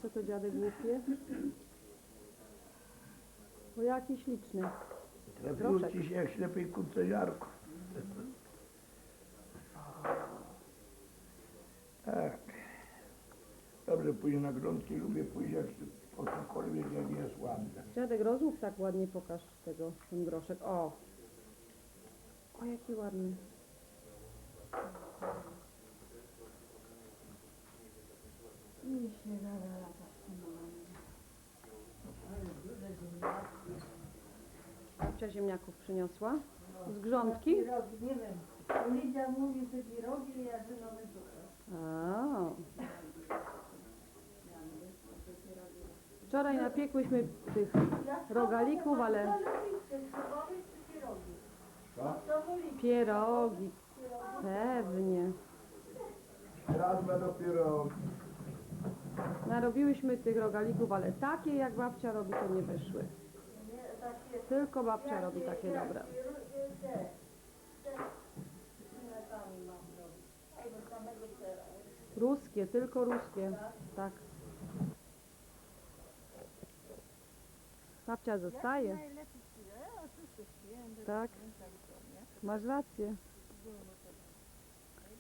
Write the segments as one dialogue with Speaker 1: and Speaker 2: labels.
Speaker 1: Co to dziadek głupie? O, jaki śliczny.
Speaker 2: Trafiło ci się jak ślepej kurce ziarko. Tak. Dobrze pójść na grządki, lubię pójść jak po cokolwiek, jak jest ładne.
Speaker 1: Dziadek, rozłóż tak ładnie, pokaż tego, ten groszek. O! O, jaki ładny. Babcia ziemniaków przyniosła. Z grządki?
Speaker 3: Pirogi, nie wiem. Lidia mówi, że pirogi, ja zielony cukier.
Speaker 1: A. Wczoraj napiekłyśmy tych rogalików, ale
Speaker 3: Co lubicie, schabowy czy pierogi?
Speaker 2: Co?
Speaker 3: Co wolicie?
Speaker 1: pierogi. Pewnie.
Speaker 2: Raz będą dopiero
Speaker 1: Narobiłyśmy tych rogalików, ale takie jak babcia robi, to nie wyszły.
Speaker 3: Nie, takie...
Speaker 1: Tylko babcia robi takie dobre.
Speaker 3: Inne mam robić. Albo samego sera.
Speaker 1: Ruskie, tylko ruskie. Tak. Babcia zostaje.
Speaker 3: Najlepiej oczywiście święty.
Speaker 1: Tak. Masz rację.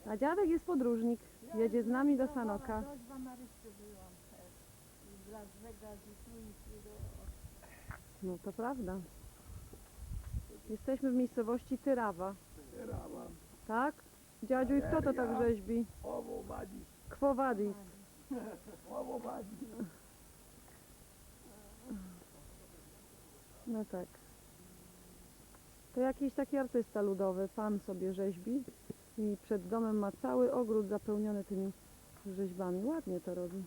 Speaker 1: A dziadek jest podróżnik. Jedzie z nami do Sanoka.
Speaker 3: W Ameryce byłam też. I w Las Vegas i tu i tu.
Speaker 1: No to prawda. Jesteśmy w miejscowości Tyrawa.
Speaker 2: Tyrawa.
Speaker 1: Tak? Dziadziu, i kto to tak rzeźbi?
Speaker 2: Owo badzi.
Speaker 1: Quo vadis?
Speaker 2: Owo badzi.
Speaker 1: No tak. To jakiś taki artysta ludowy, pan sobie rzeźbi i przed domem ma cały ogród zapełniony tymi rzeźbami. Ładnie to robi.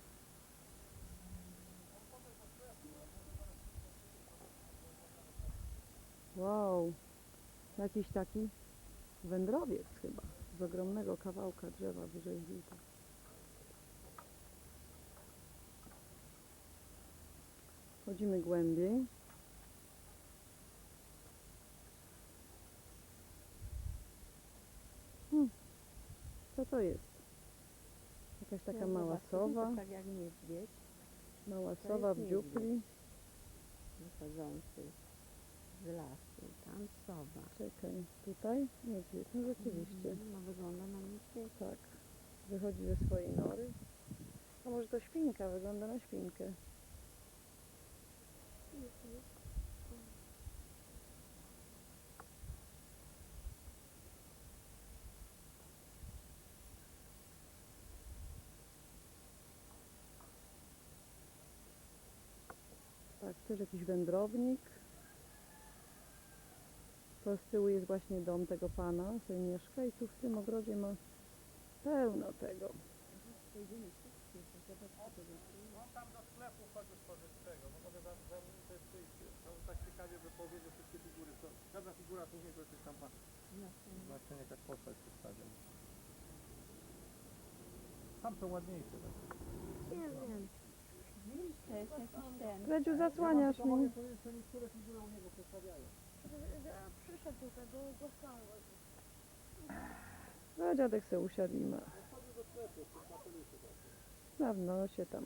Speaker 1: Wow, jakiś taki wędrowiec chyba, z ogromnego kawałka drzewa wyrzeźbił to. Wchodzimy głębiej. Co to jest? Jakaś taka mała sowa,
Speaker 4: Tak jak niedźwiedź
Speaker 1: mała
Speaker 4: to
Speaker 1: sowa w
Speaker 4: jest
Speaker 1: dziupli.
Speaker 4: wychodzący z lasu. Tam sowa.
Speaker 1: Czekaj, tutaj? Niedźwiedź, no rzeczywiście.
Speaker 4: No wygląda na niedźwiedź.
Speaker 1: Tak, wychodzi ze swojej nory. A może to świnka, wygląda na świnkę. Tak, też jakiś wędrownik. To z tyłu jest właśnie dom tego pana, sobie mieszka i tu w tym ogrodzie ma pełno tego.
Speaker 5: On tam do sklepu chodzi spożywczego, bo mogę też przyjść, to tak ciekawie by powiedział wszystkie figury, to każda figura później to coś tam ma właśnie jakaś postać przedstawiona. Tam są ładniejsze.
Speaker 4: Nie wiem. To jest jakiś ten.
Speaker 1: Redziu, zasłaniasz mi.
Speaker 5: Jeszcze niektóre figury u niego przedstawiają.
Speaker 3: Przyszedł tutaj, bo go sam
Speaker 1: No dziadek se usiadł i ma. Dawno się tam.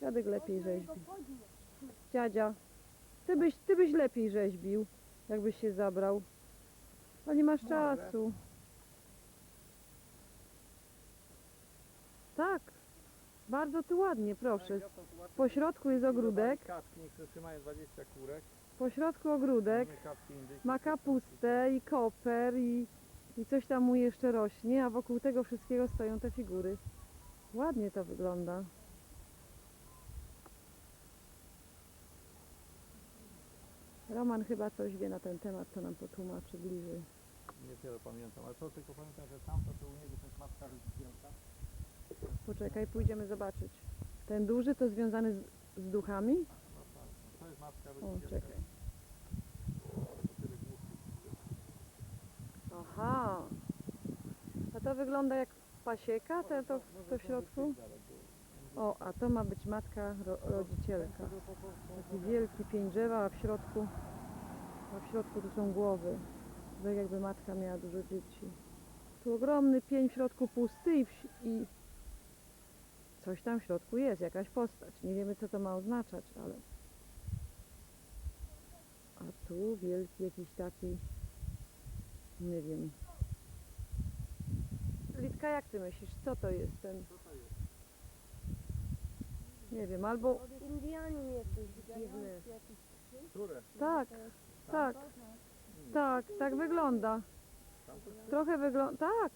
Speaker 1: Dziadek lepiej rzeźbi. Dziadzia, ty byś lepiej rzeźbił, jakbyś się zabrał. Ale nie masz czasu. Tak. Bardzo tu ładnie, proszę. Po środku jest ogródek.
Speaker 5: Kaczki, niektóre trzymają 20 kurek.
Speaker 1: Po środku ogródek.
Speaker 5: Kaczki indyjskie.
Speaker 1: Ma kapustę i koper i coś tam mu jeszcze rośnie, a wokół tego wszystkiego stoją te figury. Ładnie to wygląda. Roman chyba coś wie na ten temat, co nam potłumaczy bliżej.
Speaker 5: Nie wiele pamiętam, ale to tylko pamiętam, że tam to u niego to jest matka rodzicielka.
Speaker 1: Poczekaj, pójdziemy zobaczyć. Ten duży to związany z duchami?
Speaker 5: No tak, no to jest matka
Speaker 1: O,
Speaker 5: rodzicielka.
Speaker 1: czekaj. Aha. A to wygląda jak pasieka, to w środku? O, a to ma być matka rodzicielka. Taki wielki pień drzewa, a w środku tu są głowy. Tak jakby matka miała dużo dzieci. Tu ogromny pień w środku pusty coś tam w środku jest, jakaś postać. Nie wiemy, co to ma oznaczać, ale... A tu wielki jakiś taki... Nie wiem. Litka, jak ty myślisz, co to jest ten...
Speaker 5: Co to jest?
Speaker 1: Nie wiem, albo...
Speaker 4: Indianin jakiś dziwny.
Speaker 3: Jakiś krzyż?
Speaker 5: Które?
Speaker 1: Tak, tak, tak wygląda.
Speaker 5: Tamto jest
Speaker 1: Trochę wygląda... Tak.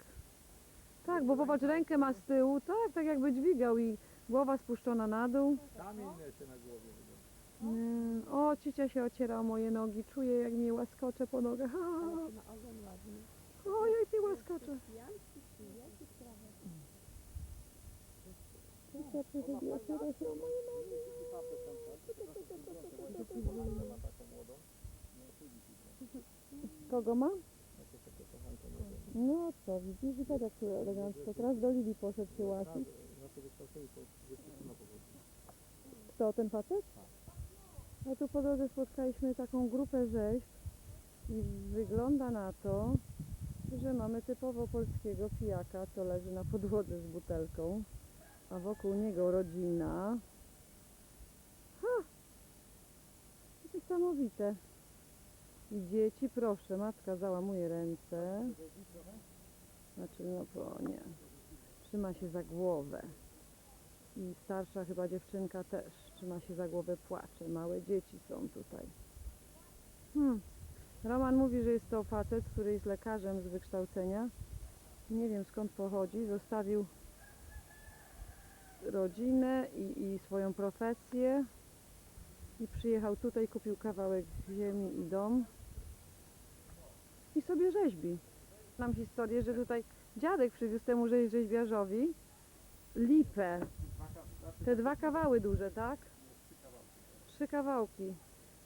Speaker 1: Tak, bo popatrz, rękę ma z tyłu, tak jakby dźwigał i głowa spuszczona na dół.
Speaker 5: kamień się na głowie wygląda.
Speaker 1: O, cicia się ociera o moje nogi, czuję jak mnie łaskocze po nogach.
Speaker 3: Ma ogon ładny.
Speaker 1: O, jak mnie łaskocze.
Speaker 3: Janki czy jaki sprawa?
Speaker 1: Cicia przychodzi, ociera się o moje nogi.
Speaker 5: Taki facet tam ma taką młodą. No, siedzi tu.
Speaker 1: Kogo ma?
Speaker 5: Jakieś takie kochanko młode.
Speaker 1: No co, widzisz, i tak jak tu elegancko. Teraz do Lili poszedł się łasić.
Speaker 5: Znaczy wykształceni to wyszliśmy na powód.
Speaker 1: Kto, ten facet? A tu po drodze spotkaliśmy taką grupę rzeźb i wygląda na to, że mamy typowo polskiego pijaka, co leży na podłodze z butelką, a wokół niego rodzina. Ha! Niesamowite. I dzieci, proszę, matka załamuje ręce. Znaczy, nie. Trzyma się za głowę. I starsza chyba dziewczynka też trzyma się za głowę, płacze. Małe dzieci są tutaj. Roman mówi, że jest to facet, który jest lekarzem z wykształcenia. Nie wiem skąd pochodzi. Zostawił rodzinę i swoją profesję. I przyjechał tutaj, kupił kawałek ziemi i dom. I sobie rzeźbi. Znam historię, że tutaj dziadek przywiózł temu rzeźbiarzowi lipę. Te 2 kawały duże, tak? 3 kawałki.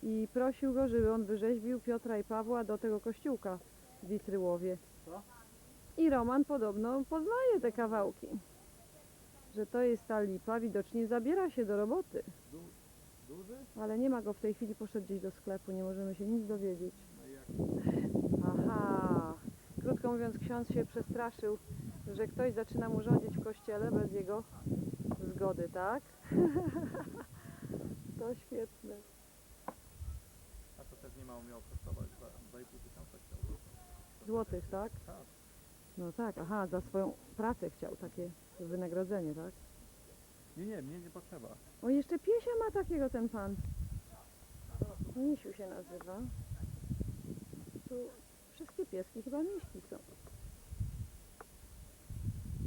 Speaker 1: I prosił go, żeby on wyrzeźbił Piotra i Pawła do tego kościółka w Witryłowie.
Speaker 5: Co?
Speaker 1: I Roman podobno poznaje te kawałki. Że to jest ta lipa, widocznie zabiera się do roboty.
Speaker 5: Duży?
Speaker 1: Ale nie ma go w tej chwili, poszedł gdzieś do sklepu, nie możemy się nic dowiedzieć.
Speaker 5: No i jak?
Speaker 1: Aha, krótko mówiąc, ksiądz się przestraszył, że ktoś zaczyna mu rządzić w kościele bez jego zgody, tak? To świetne.
Speaker 5: A to pewnie mało miało kosztować, 2,5 tysiąca chciał.
Speaker 1: Złotych, tak?
Speaker 5: Tak.
Speaker 1: No tak, aha, za swoją pracę chciał takie wynagrodzenie, tak?
Speaker 5: Nie, mnie nie potrzeba.
Speaker 1: O, jeszcze piesia ma takiego ten pan. Misiu się nazywa. Tu wszystkie pieski chyba miśki są.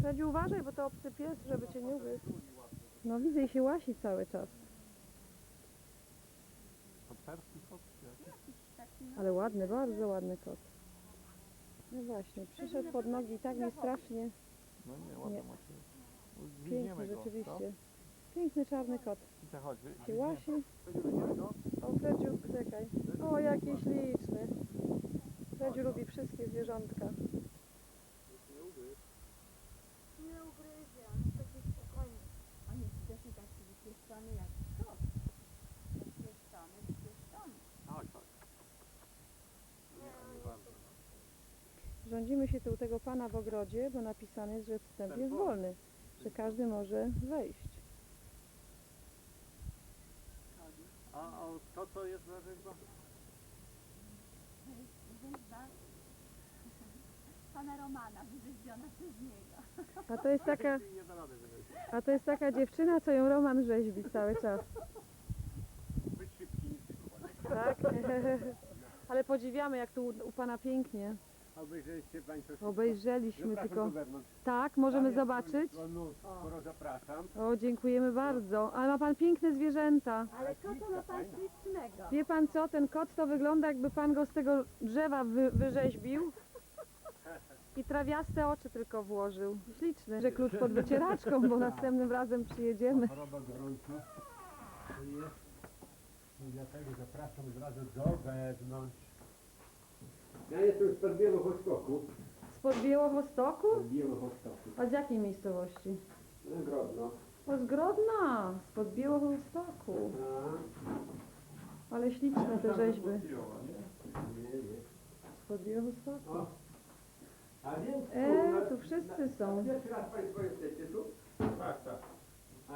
Speaker 1: Radziu, uważaj, bo to obcy pies, żeby cię nie ugryzł. No widzę i się łasi cały czas.
Speaker 5: To perski kot czy jakiś?
Speaker 1: Ale ładny, bardzo ładny kot. No właśnie, przyszedł pod nogi i tak mi strasznie
Speaker 5: No nie, ładnie
Speaker 1: Nie.
Speaker 5: macie.
Speaker 1: piękny
Speaker 5: Gwiźniemy go,
Speaker 1: rzeczywiście. Piękny czarny kot.
Speaker 5: co? Chodź,
Speaker 1: Się łasi.
Speaker 5: Weźmiemy go.
Speaker 1: O, Fredziu, czekaj. O, jaki śliczny. Fredziu lubi wszystkie zwierzątka.
Speaker 4: Nie ugryzie, on jest taki spokojny.
Speaker 3: On jest widocznie taki wypieszczony jak kot. Wypieszczony, wypieszczony.
Speaker 5: Chodź, chodź. Nie bardzo.
Speaker 1: Rządzimy się tu u tego pana w ogrodzie, bo napisane jest, że wstęp jest wolny. Że każdy może wejść.
Speaker 5: A to co jest za rzeźba?
Speaker 3: Rzeźba pana Romana, wyrzeźbiona przez niego.
Speaker 1: A to jest taka,
Speaker 5: Nie da rady wyrzeźbić.
Speaker 1: a to jest taka dziewczyna, co ją Roman rzeźbi cały czas.
Speaker 5: Być szybki niż się
Speaker 1: Tak? Ale podziwiamy, jak tu u pana pięknie.
Speaker 6: Obejrzeliście Państwo
Speaker 1: Obejrzeliśmy
Speaker 6: Zapraszam
Speaker 1: tylko...
Speaker 6: do wewnątrz.
Speaker 1: Tak, możemy
Speaker 6: Tam jest
Speaker 1: zobaczyć?
Speaker 6: Skoro zapraszam.
Speaker 1: O, dziękujemy bardzo. Ale ma pan piękne zwierzęta.
Speaker 3: Ale co to ma pan ślicznego?
Speaker 1: Wie pan co, ten kot to wygląda, jakby pan go z tego drzewa wyrzeźbił i trawiaste oczy tylko włożył. Śliczny. Że klucz pod wycieraczką, bo następnym razem przyjedziemy.
Speaker 6: Choroba gorąca to jest i dlatego zapraszam od razu do wewnątrz. Ja jestem z Białochostoku.
Speaker 1: Spod Białostoku?
Speaker 6: Z Białochostoku.
Speaker 1: A z jakiej miejscowości?
Speaker 6: Grodno.
Speaker 1: O, z Grodna, spod Białostoku. Ale śliczne te rzeźby.
Speaker 6: Nie.
Speaker 1: Spod Białostoku.
Speaker 6: O. A więc
Speaker 1: Tu wszyscy są.
Speaker 6: Pierwszy raz Państwo jesteście tu?
Speaker 5: Tak, tak.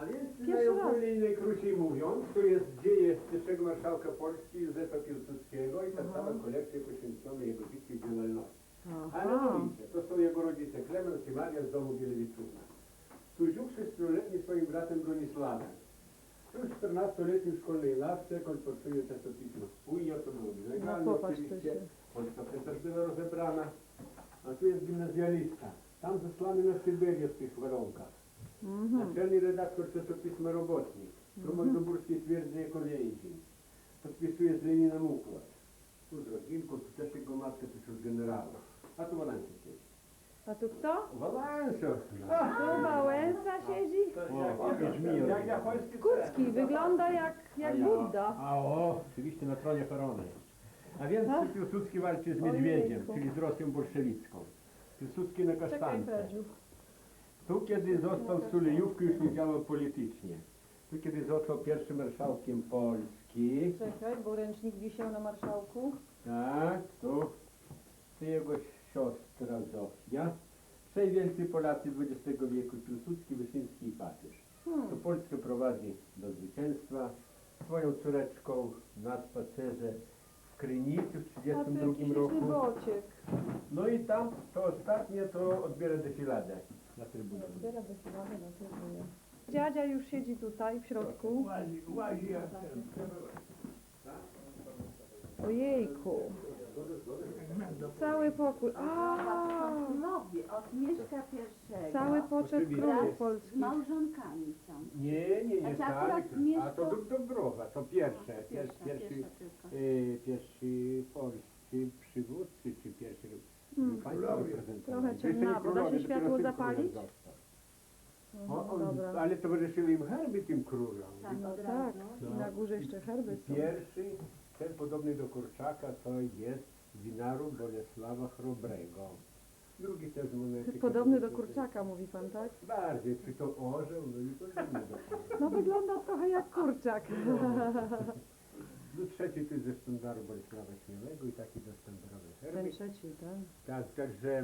Speaker 6: A więc
Speaker 1: Pierwszy raz.
Speaker 6: najogólniej, najkrócej mówiąc, to jest dzieje pierwszego marszałka Polski Józefa Piłsudskiego i ta
Speaker 1: Aha.
Speaker 6: cała kolekcja poświęcona jego życiu i działalności. A
Speaker 1: Aha.
Speaker 6: mianowicie, to są jego rodzice Klemens i Maria z domu Bielewiczówna. Tuziuszy z trzyletnim swoim bratem Bronisławem. Już w 14-letnim szkolnej ławce kolportuje czasopismo Spójnie, to było nielegalne
Speaker 1: popatrz, to
Speaker 6: oczywiście.
Speaker 1: się-
Speaker 6: Polska też była rozebrana. A tu jest gimnazjalista. Tam zesłany na Syberię w tych warunkach.
Speaker 1: Mhm.
Speaker 6: Naczelny redaktor czasopisma Robotnik. Tu Magdeburskiej twierdzy jako więzień. Podpisuje z Leninem układ. Tu z rodzinką, tu też jego matka, tu już generała. A tu Wałęsa siedzi.
Speaker 1: A tu kto?
Speaker 6: Wałęsa!
Speaker 1: Tu Wałęsa siedzi?
Speaker 2: Jak japoński
Speaker 1: Kurski, wygląda jak Budda.
Speaker 6: A o, oczywiście na tronie korony. A więc
Speaker 1: A?
Speaker 6: Piłsudski walczy z Miedźwiedziem,
Speaker 1: Ojejku.
Speaker 6: czyli z Rosją bolszewicką. Piłsudski na
Speaker 1: Czekaj,
Speaker 6: kasztance.
Speaker 1: Fredziu.
Speaker 6: Tu kiedy został z Sulejówki już nie działał politycznie. Tu kiedy został pierwszym marszałkiem Polski.
Speaker 1: Czekaj, bo ręcznik wisiał na marszałku.
Speaker 6: Tak, tu jego siostra Zofia. Trzej wielcy Polacy XX wieku, Piłsudski, Wyszyński i papież. To Polskę prowadzi do zwycięstwa. Swoją córeczką na spacerze w Krynicy w
Speaker 1: A tu jakiś
Speaker 6: 1932 roku.
Speaker 1: bociek.
Speaker 6: No i tam to ostatnie to odbiera defiladę na trybunie.
Speaker 1: Zbiera defilady na trybunie. Dziadzia już siedzi tutaj w środku.
Speaker 2: Łazi jak ten.
Speaker 1: Ojejku. Cały pokój. A,
Speaker 3: Królowie od Mieszka I.
Speaker 1: cały poczet
Speaker 6: Oczywiście.
Speaker 1: królów
Speaker 3: z
Speaker 1: polskich.
Speaker 3: małżonkami są.
Speaker 6: Nie,
Speaker 3: Znaczy
Speaker 6: tak.
Speaker 3: akurat
Speaker 6: A
Speaker 3: mieszko-
Speaker 6: to Dąbrowa, to pierwsze.
Speaker 3: Pierwsza
Speaker 6: Pierwszy,
Speaker 3: tylko.
Speaker 6: pierwszy polscy przywódcy, czy pierwszy państwo
Speaker 2: Królowie.
Speaker 6: reprezentowali.
Speaker 1: Trochę
Speaker 6: To jeszcze nie
Speaker 1: ciemnawo. Da się
Speaker 6: królowie,
Speaker 1: światło
Speaker 6: dopiero syn
Speaker 1: zapalić?
Speaker 6: królem został.
Speaker 1: Dobra.
Speaker 6: Ale towarzyszyły im herby tym królom.
Speaker 3: Tak,
Speaker 1: No
Speaker 3: od
Speaker 1: tak.
Speaker 3: razu.
Speaker 1: I na górze jeszcze herby są.
Speaker 6: Pierwszy, ten podobny do Kurczaka, to jest winaru Bolesława Chrobrego. Drugi też monetyk.
Speaker 1: Podobny do kurczaka, mówi pan, tak?
Speaker 6: Bardziej, czy to orzeł, no i podobny do kurczaka.
Speaker 1: No wygląda trochę jak kurczak.
Speaker 6: No trzeci to jest ze sztandaru Bolesława Śmielego i taki ze sztandarowy
Speaker 1: Ten
Speaker 6: herby.
Speaker 1: trzeci, tak?
Speaker 6: Tak, także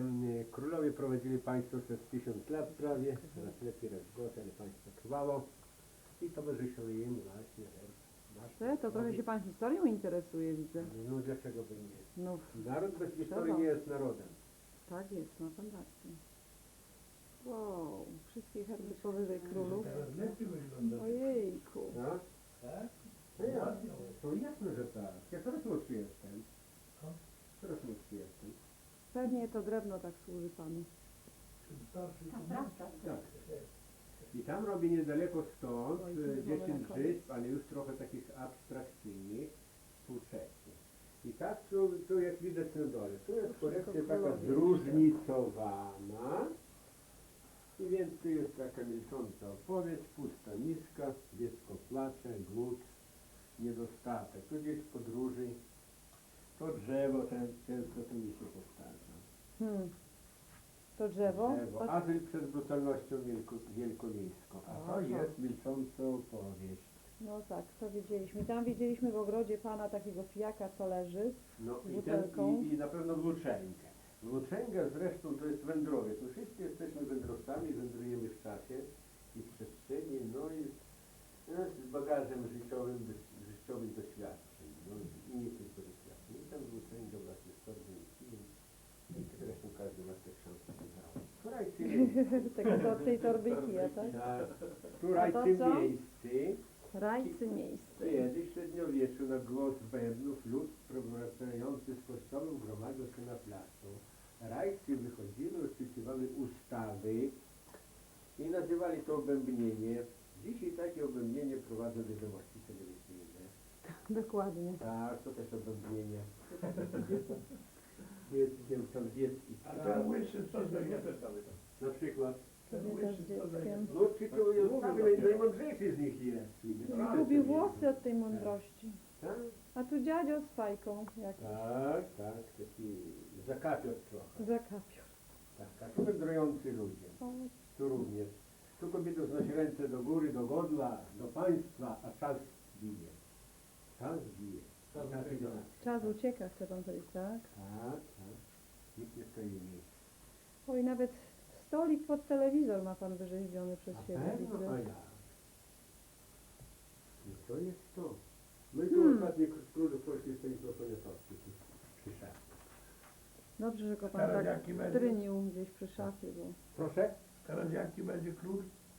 Speaker 6: królowie prowadzili państwo przez 1000 lat prawie, raz lepiej, raz gorzej, ale państwo trwało i towarzyszył im właśnie herb. nasz
Speaker 1: To trochę się pan historią interesuje, widzę.
Speaker 6: No dlaczego by nie?
Speaker 1: No,
Speaker 6: Naród bez historii
Speaker 1: Trzeba.
Speaker 6: nie jest narodem.
Speaker 1: tak jest, ma pan rację. Wow, wszystkie herby powyżej królów.
Speaker 2: Teraz lepiej wygląda.
Speaker 1: Ojejku.
Speaker 6: No?
Speaker 2: Tak?
Speaker 6: No ja, to jasne, że tak. Ja coraz młodszy jestem.
Speaker 2: Co?
Speaker 6: Coraz młodszy jestem.
Speaker 1: Pewnie to drewno tak służy panu.
Speaker 2: Czym starszy,
Speaker 3: Ta
Speaker 2: tym
Speaker 3: praca.
Speaker 6: Tak. I tam robię niedaleko stąd
Speaker 1: Oj, to
Speaker 6: 10
Speaker 1: mamy na koniec.
Speaker 6: żyć, ale już trochę takich abstrakcyjnych, współczesnych. I tak tu jak widać na dole, tu jest kolekcja taka
Speaker 1: królowie.
Speaker 6: zróżnicowana. I więc tu jest taka milcząca opowieść, pusta miska, dziecko płacze, głód, niedostatek. Tu gdzieś w podróży, to drzewo często tu mi się powtarza.
Speaker 1: To drzewo?
Speaker 6: Drzewo. Azyl przed brutalnością wielkomiejską. A to
Speaker 1: Aha.
Speaker 6: jest milcząca opowieść.
Speaker 1: No tak, to widzieliśmy. Tam widzieliśmy w ogrodzie pana takiego pijaka, co leży.
Speaker 6: No
Speaker 1: Z
Speaker 6: i,
Speaker 1: butelką.
Speaker 6: i na pewno włóczęgę. Włóczęga zresztą to jest wędrowiec. My wszyscy jesteśmy wędrowcami, wędrujemy w czasie i w przestrzeni, no i z bagażem życiowych doświadczeń. No i nie tylko doświadczeń. I tam włóczęga właśnie z torbą i kijem. I zresztą każdy ma tę szansę wybrał. Słuchajcie,
Speaker 1: Tej torby kija, tak?
Speaker 6: tak, tu
Speaker 1: A to
Speaker 6: rajcy
Speaker 1: co?
Speaker 6: miejscy.
Speaker 1: Rajcy miejsce.
Speaker 6: Kiedyś w średniowieczu na głos bębnów lud wracający z kościołów gromadził się na placu. Rajcy wychodziły, odczytywały ustawy i nazywali to obębnienie. Dzisiaj takie obębnienie prowadzą wiadomości telewizyjne.
Speaker 1: Dokładnie.
Speaker 6: Tak, to też obębnienie. Dzieckiem, tam dziecki.
Speaker 2: A ten łysy co za jest?
Speaker 6: Na przykład.
Speaker 2: Ten
Speaker 1: Kobieta z
Speaker 2: łysy co za
Speaker 1: dzieckiem.
Speaker 2: jest?
Speaker 6: No czytują ustawy, najmądrzejszy z nich jest.
Speaker 1: Zgubił włosy od tej mądrości.
Speaker 6: Tak?
Speaker 1: A tu dziadzio z fajką, jak
Speaker 6: Tak, tak, taki zakapior trochę.
Speaker 1: zakapior.
Speaker 6: Tak, a tu wędrujący ludzie.
Speaker 1: O,
Speaker 6: Tu również. Tu kobieta znosi ręce do góry, do godła, do państwa, a czas bije. Czas bije. Tak, idzie.
Speaker 1: czas ucieka, chce pan powiedzieć, tak?
Speaker 6: Tak, tak. Nikt nie stoi w miejscu.
Speaker 1: Oj, nawet stolik pod telewizor ma pan wyrzeźbiony przez
Speaker 6: A
Speaker 1: siebie,
Speaker 6: pewno, a
Speaker 1: widzę.
Speaker 6: ja. To jest to. No i tu ostatni królów polskiej Stanisław Poniatowski przy szafie.
Speaker 1: Dobrze, że go pan
Speaker 2: Teraz
Speaker 1: tak
Speaker 2: jaki będzie?
Speaker 1: trynił gdzieś przy szafie, bo...
Speaker 6: Proszę?
Speaker 2: Teraz jaki będzie król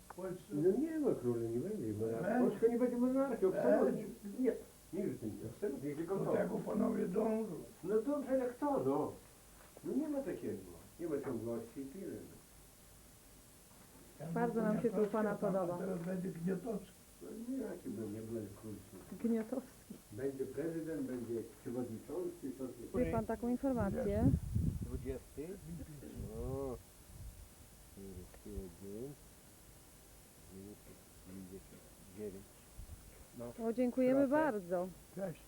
Speaker 2: w Polsce?
Speaker 6: No nie ma króla, nie będzie.
Speaker 2: Będzie?
Speaker 6: Polska nie będzie monarchią, absolutnie.
Speaker 2: Będzie?
Speaker 6: Nie, nigdy nie. Absolutnie, tylko
Speaker 2: Do
Speaker 6: to.
Speaker 2: tego panowie dążą.
Speaker 6: No dobrze, jak to, no. No nie ma takiego. Nie ma ciągłości i tyle. No.
Speaker 1: Bardzo nam się tu pana podoba.
Speaker 2: A teraz będzie Gniotowski.
Speaker 6: No nie, jaki będzie król.
Speaker 1: Gniotowski.
Speaker 6: Będzie prezydent, będzie przewodniczący, to
Speaker 1: Wie pan taką informację?
Speaker 6: 20. O, 41, 59.
Speaker 1: O, dziękujemy
Speaker 6: Proszę.
Speaker 1: bardzo.
Speaker 2: Cześć.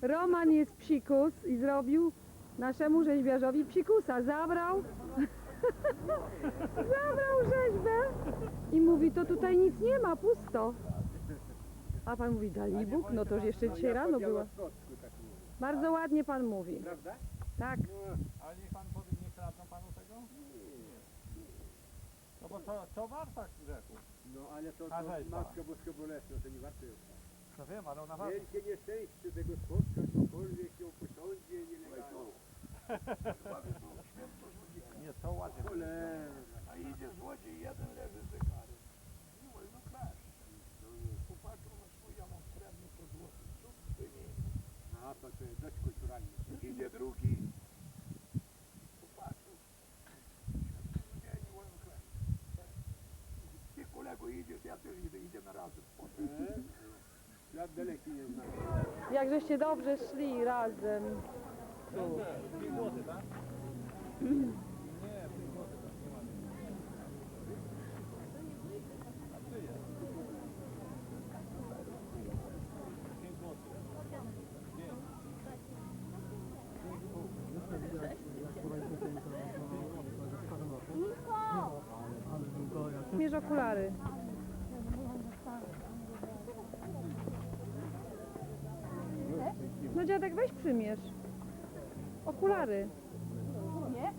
Speaker 1: Roman jest psikus i zrobił naszemu rzeźbiarzowi psikusa. Zabrał rzeźbę i mówi, to tutaj nic nie ma, pusto. A pan mówi, dali Bóg? No to już jeszcze dzisiaj rano było. Bardzo ładnie pan mówi.
Speaker 6: Prawda?
Speaker 1: Tak.
Speaker 5: Ale niech pan powie, nie kradną panu tego? No bo co warta grzechu?
Speaker 6: No ale to
Speaker 5: A rzeźba.
Speaker 6: Matka Boska Bolesna, to nie warto jest.
Speaker 5: No wiem, ale ona warta.
Speaker 6: Wielkie nieszczęście tego spotka, ktokolwiek ją posądzi nielegalnie.
Speaker 5: Nie, to ładnie.
Speaker 6: Cholera.
Speaker 2: A idzie złodziej, jeden leży zegarek. Nie wolno kraść. Popatrzą na swój, ja mam srebrny, to złoty. Cud by nie.
Speaker 6: A, to jest dość kulturalnie.
Speaker 2: Idzie drugi. Popatrzą. Nie, nie wolno kraść. Ty kolego idziesz, ja też idę, idziemy razem.
Speaker 6: Świat daleki nie zna.
Speaker 1: Jakżeście dobrze szli razem.
Speaker 5: 5 zł, tak? Nie, 5 zł, tak, nie ma. A ty jest? 5 zł. 5.
Speaker 1: Mierz okulary. No dziadek, weź przymierz. Okulary.
Speaker 3: Nie?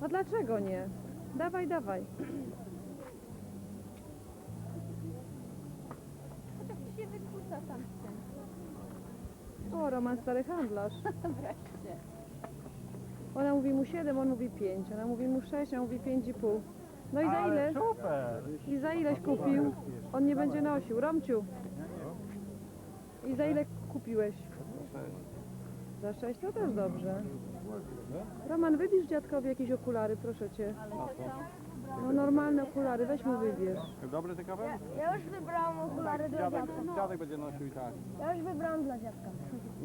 Speaker 1: A dlaczego nie? Dawaj, dawaj.
Speaker 3: Chociaż się wykłóca tam ten.
Speaker 1: O, Roman stary handlarz.
Speaker 3: Wreszcie.
Speaker 1: Ona mówi mu 7, on mówi 5. Ona mówi mu 6, a on mówi 5,5. No i za
Speaker 5: Ale
Speaker 1: ile?
Speaker 5: super!
Speaker 1: I za ileś kupił? On nie będzie nosił. Romciu. I za ile kupiłeś? Za 6 to też dobrze. Roman, wybierz dziadkowi jakieś okulary, proszę cię. No normalne okulary, weź mu wybierz.
Speaker 5: Dobry ty kawał?
Speaker 4: Ja już wybrałam okulary dla dziadka.
Speaker 5: Dziadek będzie nosił i tak.
Speaker 4: Ja już wybrałam dla dziadka.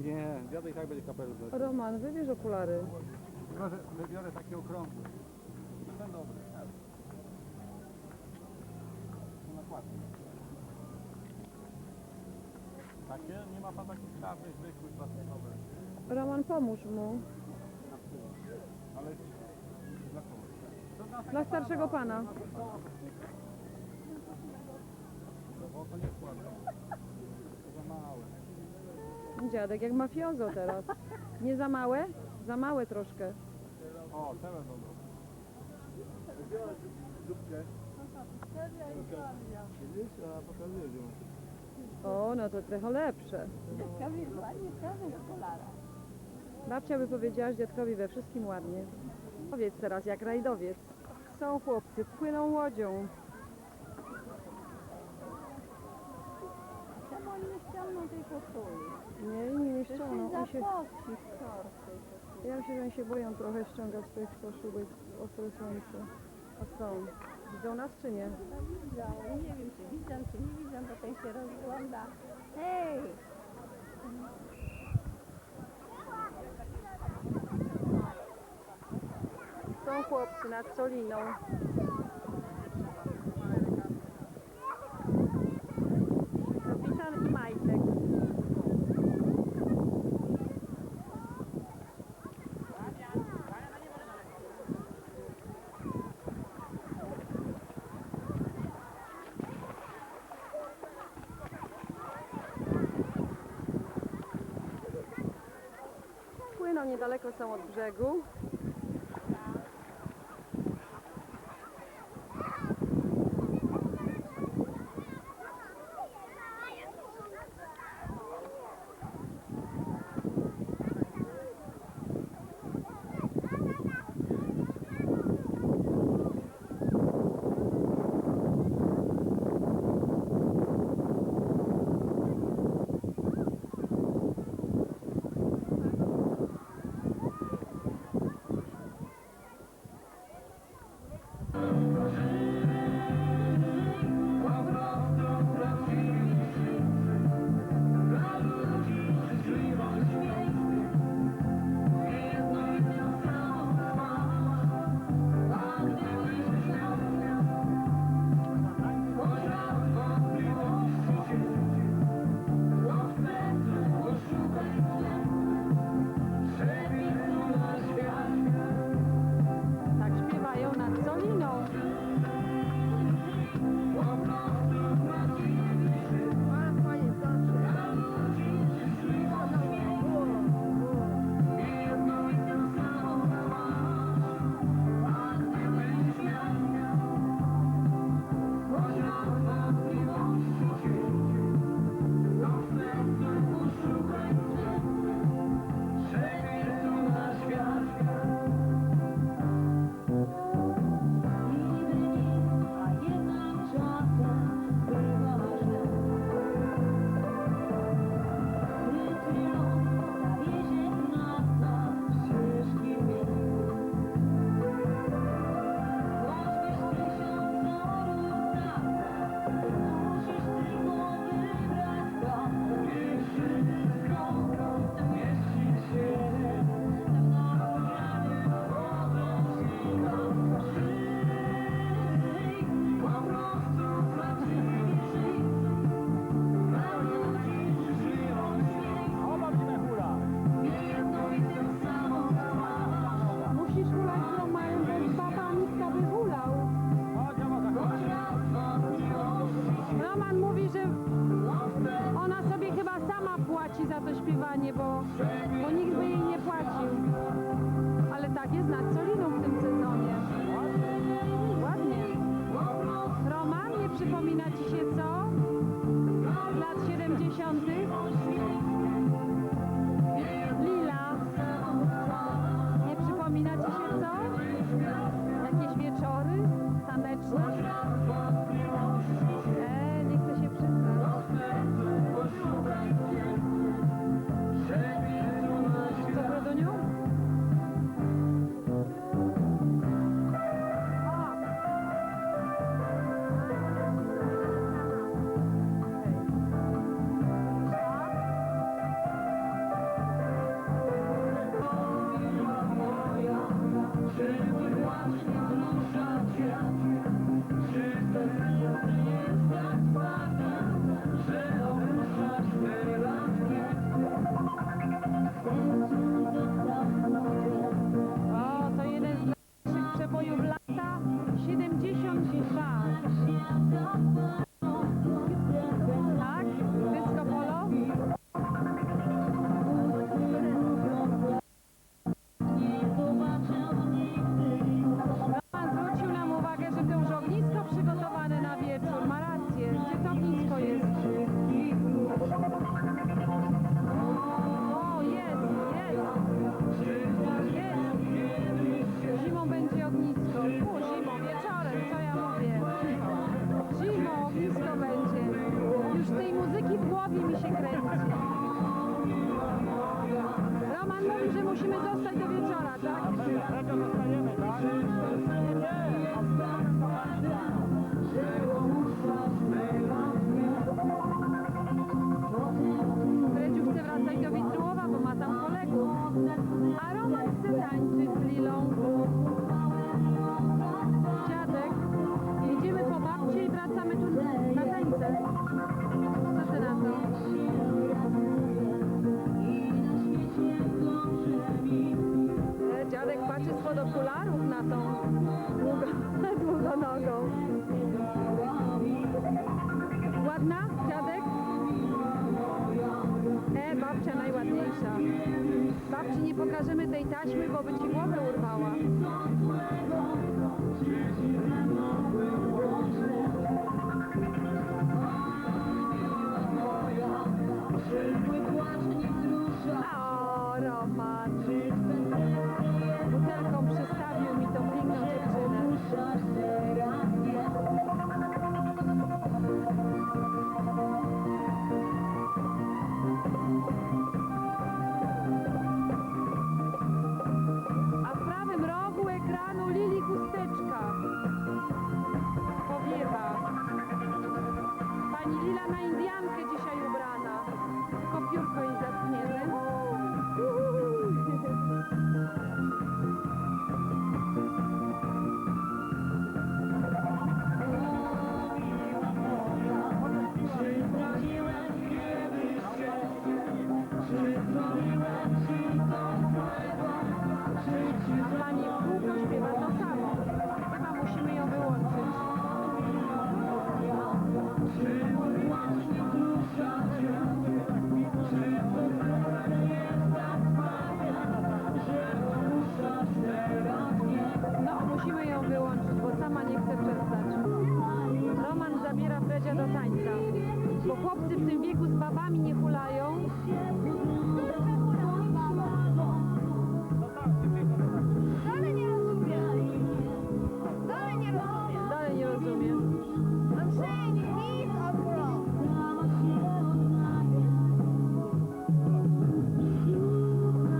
Speaker 5: Nie, dziadek i tak będzie kapelusz nosił.
Speaker 1: Roman, wybierz okulary.
Speaker 5: Tylko, że wybiorę takie okrągłe. Ten dobry. To nakładnie. Takie? Nie ma pan takich czarnych, zwykłych, plastikowych.
Speaker 1: Roman, pomóż mu.
Speaker 5: Ale dla kogo?
Speaker 1: Dla starszego pana.
Speaker 5: Bo to nie składam. To za małe.
Speaker 1: Dziadek jak mafiozo teraz. Nie za małe? Za małe troszkę.
Speaker 5: O, te będą dobre.
Speaker 1: O, no to trochę lepsze.
Speaker 3: Dziadkowi ładnie w każdym okularach.
Speaker 1: Babcia by powiedziała, że dziadkowi we wszystkim ładnie. Powiedz teraz jak rajdowiec. Są chłopcy, płyną łodzią.
Speaker 3: Czemu oni nie ściągną tej koszuli?
Speaker 1: Nie, inni nie
Speaker 3: Przecież
Speaker 1: ściągną.
Speaker 3: się
Speaker 1: On się,
Speaker 3: zapoci w torty.
Speaker 1: ja myślę, że oni się boją trochę ściągać tych koszul, bo jest ostre słońce. A są. Widzą nas czy nie?
Speaker 3: Widzą, nie wiem czy widzą, czy nie widzą, bo ten się rozgląda. Hej!
Speaker 1: Są chłopcy nad Soliną. Kapitan i Majtek. Płyną niedaleko są od brzegu. się co? Jakieś wieczory taneczne? Nie chcę się przyznać. Co, Brodoniu? O, to jeden z naszych przebojów lata 72. Tak? Disco polo? Roman zwrócił nam uwagę, że to już ognisko przygotowane na wieczór. Ma rację. Gdzie to ognisko jest? O, jest. Zimą będzie ognisko. Zimą, wieczorem, co ja mówię? Zimą ognisko będzie. Już tej muzyki w głowie mi się kręci. Roman mówi, że musimy zostać do wieczora, tak?
Speaker 5: Tego dostaniemy, tak?
Speaker 1: Fredziu chce wracać do Witrułowa, bo ma tam kolegów. A Roman chce tańczyć z Lilą. Dziadek, jedziemy po babcie i wracamy tu na tańce. Co ty na to? Dziadek patrzy spod okularów na tą długonogą. Ładna, dziadek? Babcia najładniejsza. Babci nie pokażemy tej taśmy, bo by ci głowę urwała. O, Roman. Butelką przystawił mi tą piękną dziewczynę. A w prawym rogu ekranu Lili chusteczka powiewa. Pani Lila na Indiankę dzisiaj ubrana. Kopiórko jej zatkniemy. A pani w kółko śpiewa to samo. Chyba musimy ją wyłączyć. No, musimy ją wyłączyć, bo sama nie chce przestać. Roman zabiera Fredzia do tańca, bo chłopcy w tym wieku z babami nie hulają.
Speaker 4: Dalej nie rozumiem.
Speaker 1: Dalej nie rozumiem.
Speaker 4: I'm saying he's a pro.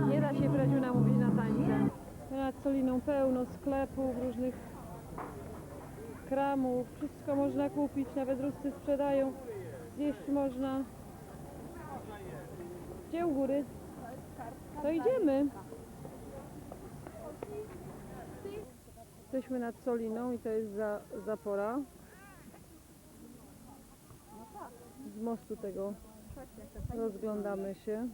Speaker 1: Nie da się Fredziu namówić na tańce. Nad Soliną pełno sklepów, różnych kramów. Wszystko można kupić, nawet Ruscy sprzedają. Zjeść można. Gdzie u góry? To idziemy. Jesteśmy nad Soliną i to jest zapora. Z mostu tego rozglądamy się.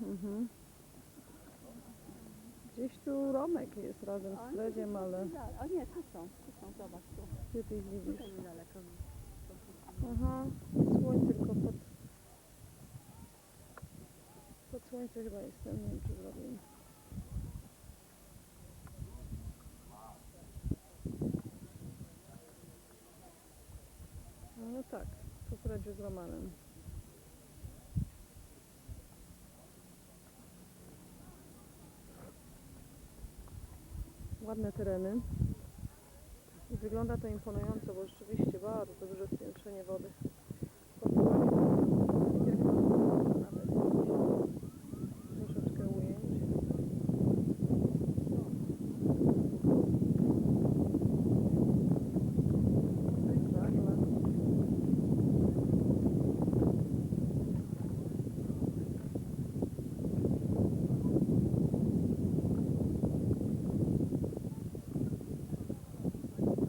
Speaker 1: Gdzieś tu Romek jest razem z Fredziem, ale
Speaker 3: O nie, tu są, zobacz tu.
Speaker 1: gdzie ty ich widzisz?
Speaker 3: Tutaj niedaleko.
Speaker 1: Aha, słońce tylko pod słońce chyba jestem, nie wiem czy zrobię. No tak, tu Fredziu z Romanem. ładne tereny. I wygląda to imponująco, bo rzeczywiście bardzo duże spiętrzenie wody. Nawet troszeczkę ujęć. Żagle.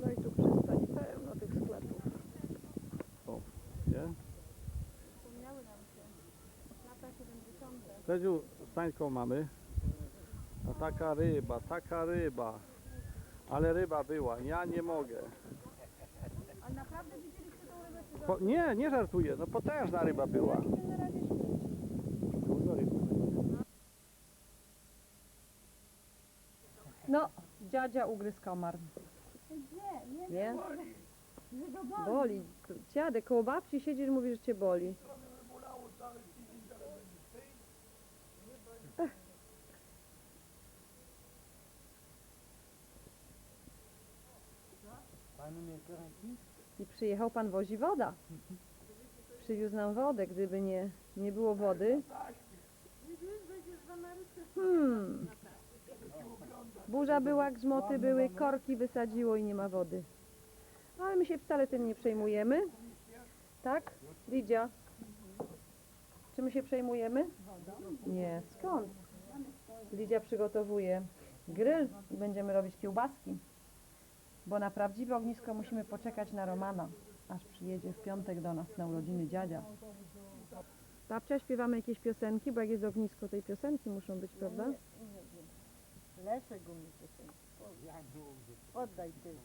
Speaker 1: No i tu przystań, pełno tych sklepów.
Speaker 5: Nie?
Speaker 3: Wspomniały nam się lata 70.
Speaker 5: Cedziu z Tańką mamy. A taka ryba. Ale ryba była, ja nie mogę.
Speaker 3: Ale naprawdę widzieliście tą rybę? Czy
Speaker 5: Nie, nie żartuję, no potężna ryba była.
Speaker 3: na razie śmieci?
Speaker 5: Dużo ryby.
Speaker 1: No, dziadzia ugryzł komar.
Speaker 3: Nie,
Speaker 1: Nie?
Speaker 3: że go boli.
Speaker 1: Boli. Dziadek, koło babci siedzisz, mówi, że cię boli.
Speaker 2: Bolało cały tydzień, zaraz będzie stej.
Speaker 1: I przyjechał pan wozi woda. Przywiózł nam wodę, gdyby nie było wody. Burza była, grzmoty były, korki wysadziło i nie ma wody. Ale my się wcale tym nie przejmujemy. Tak? Lidia? Czy my się przejmujemy? Nie. Skąd? Lidia przygotowuje grill i będziemy robić kiełbaski. Bo na prawdziwe ognisko musimy poczekać na Romana, aż przyjedzie w piątek do nas na urodziny dziadzia. Babcia, śpiewamy jakieś piosenki, bo jak jest ognisko, to i piosenki muszą być, prawda?
Speaker 4: Leszek umie piosenki. Oddaj tylko.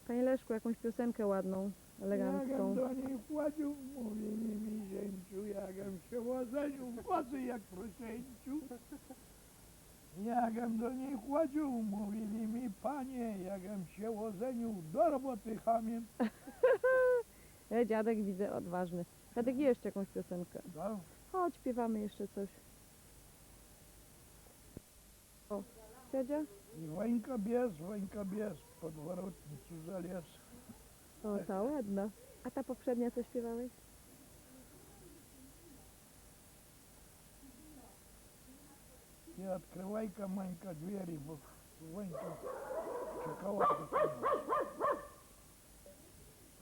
Speaker 1: Panie Leszku, jakąś piosenkę ładną,
Speaker 2: Jagam
Speaker 1: elegancką.
Speaker 2: do niej wchodził, mówili mi zięciu, jagam się łozeniu, wchodzę jak prosieńciu. Jagam do niej chłodził, mówili mi panie, jagam się łozeniu, do roboty chamiem.
Speaker 1: Dziadek widzę odważny. Dziadek, jeszcze jakąś piosenkę.
Speaker 2: No,
Speaker 1: Chodź, śpiewamy jeszcze coś. O, dziadzia?
Speaker 2: i Wańka bies, podworotnicu zalies.
Speaker 1: O, ta ładna. A ta poprzednia co śpiewałeś?
Speaker 2: I odkrywajka Mańka двери, bo Wańka czekała do tego.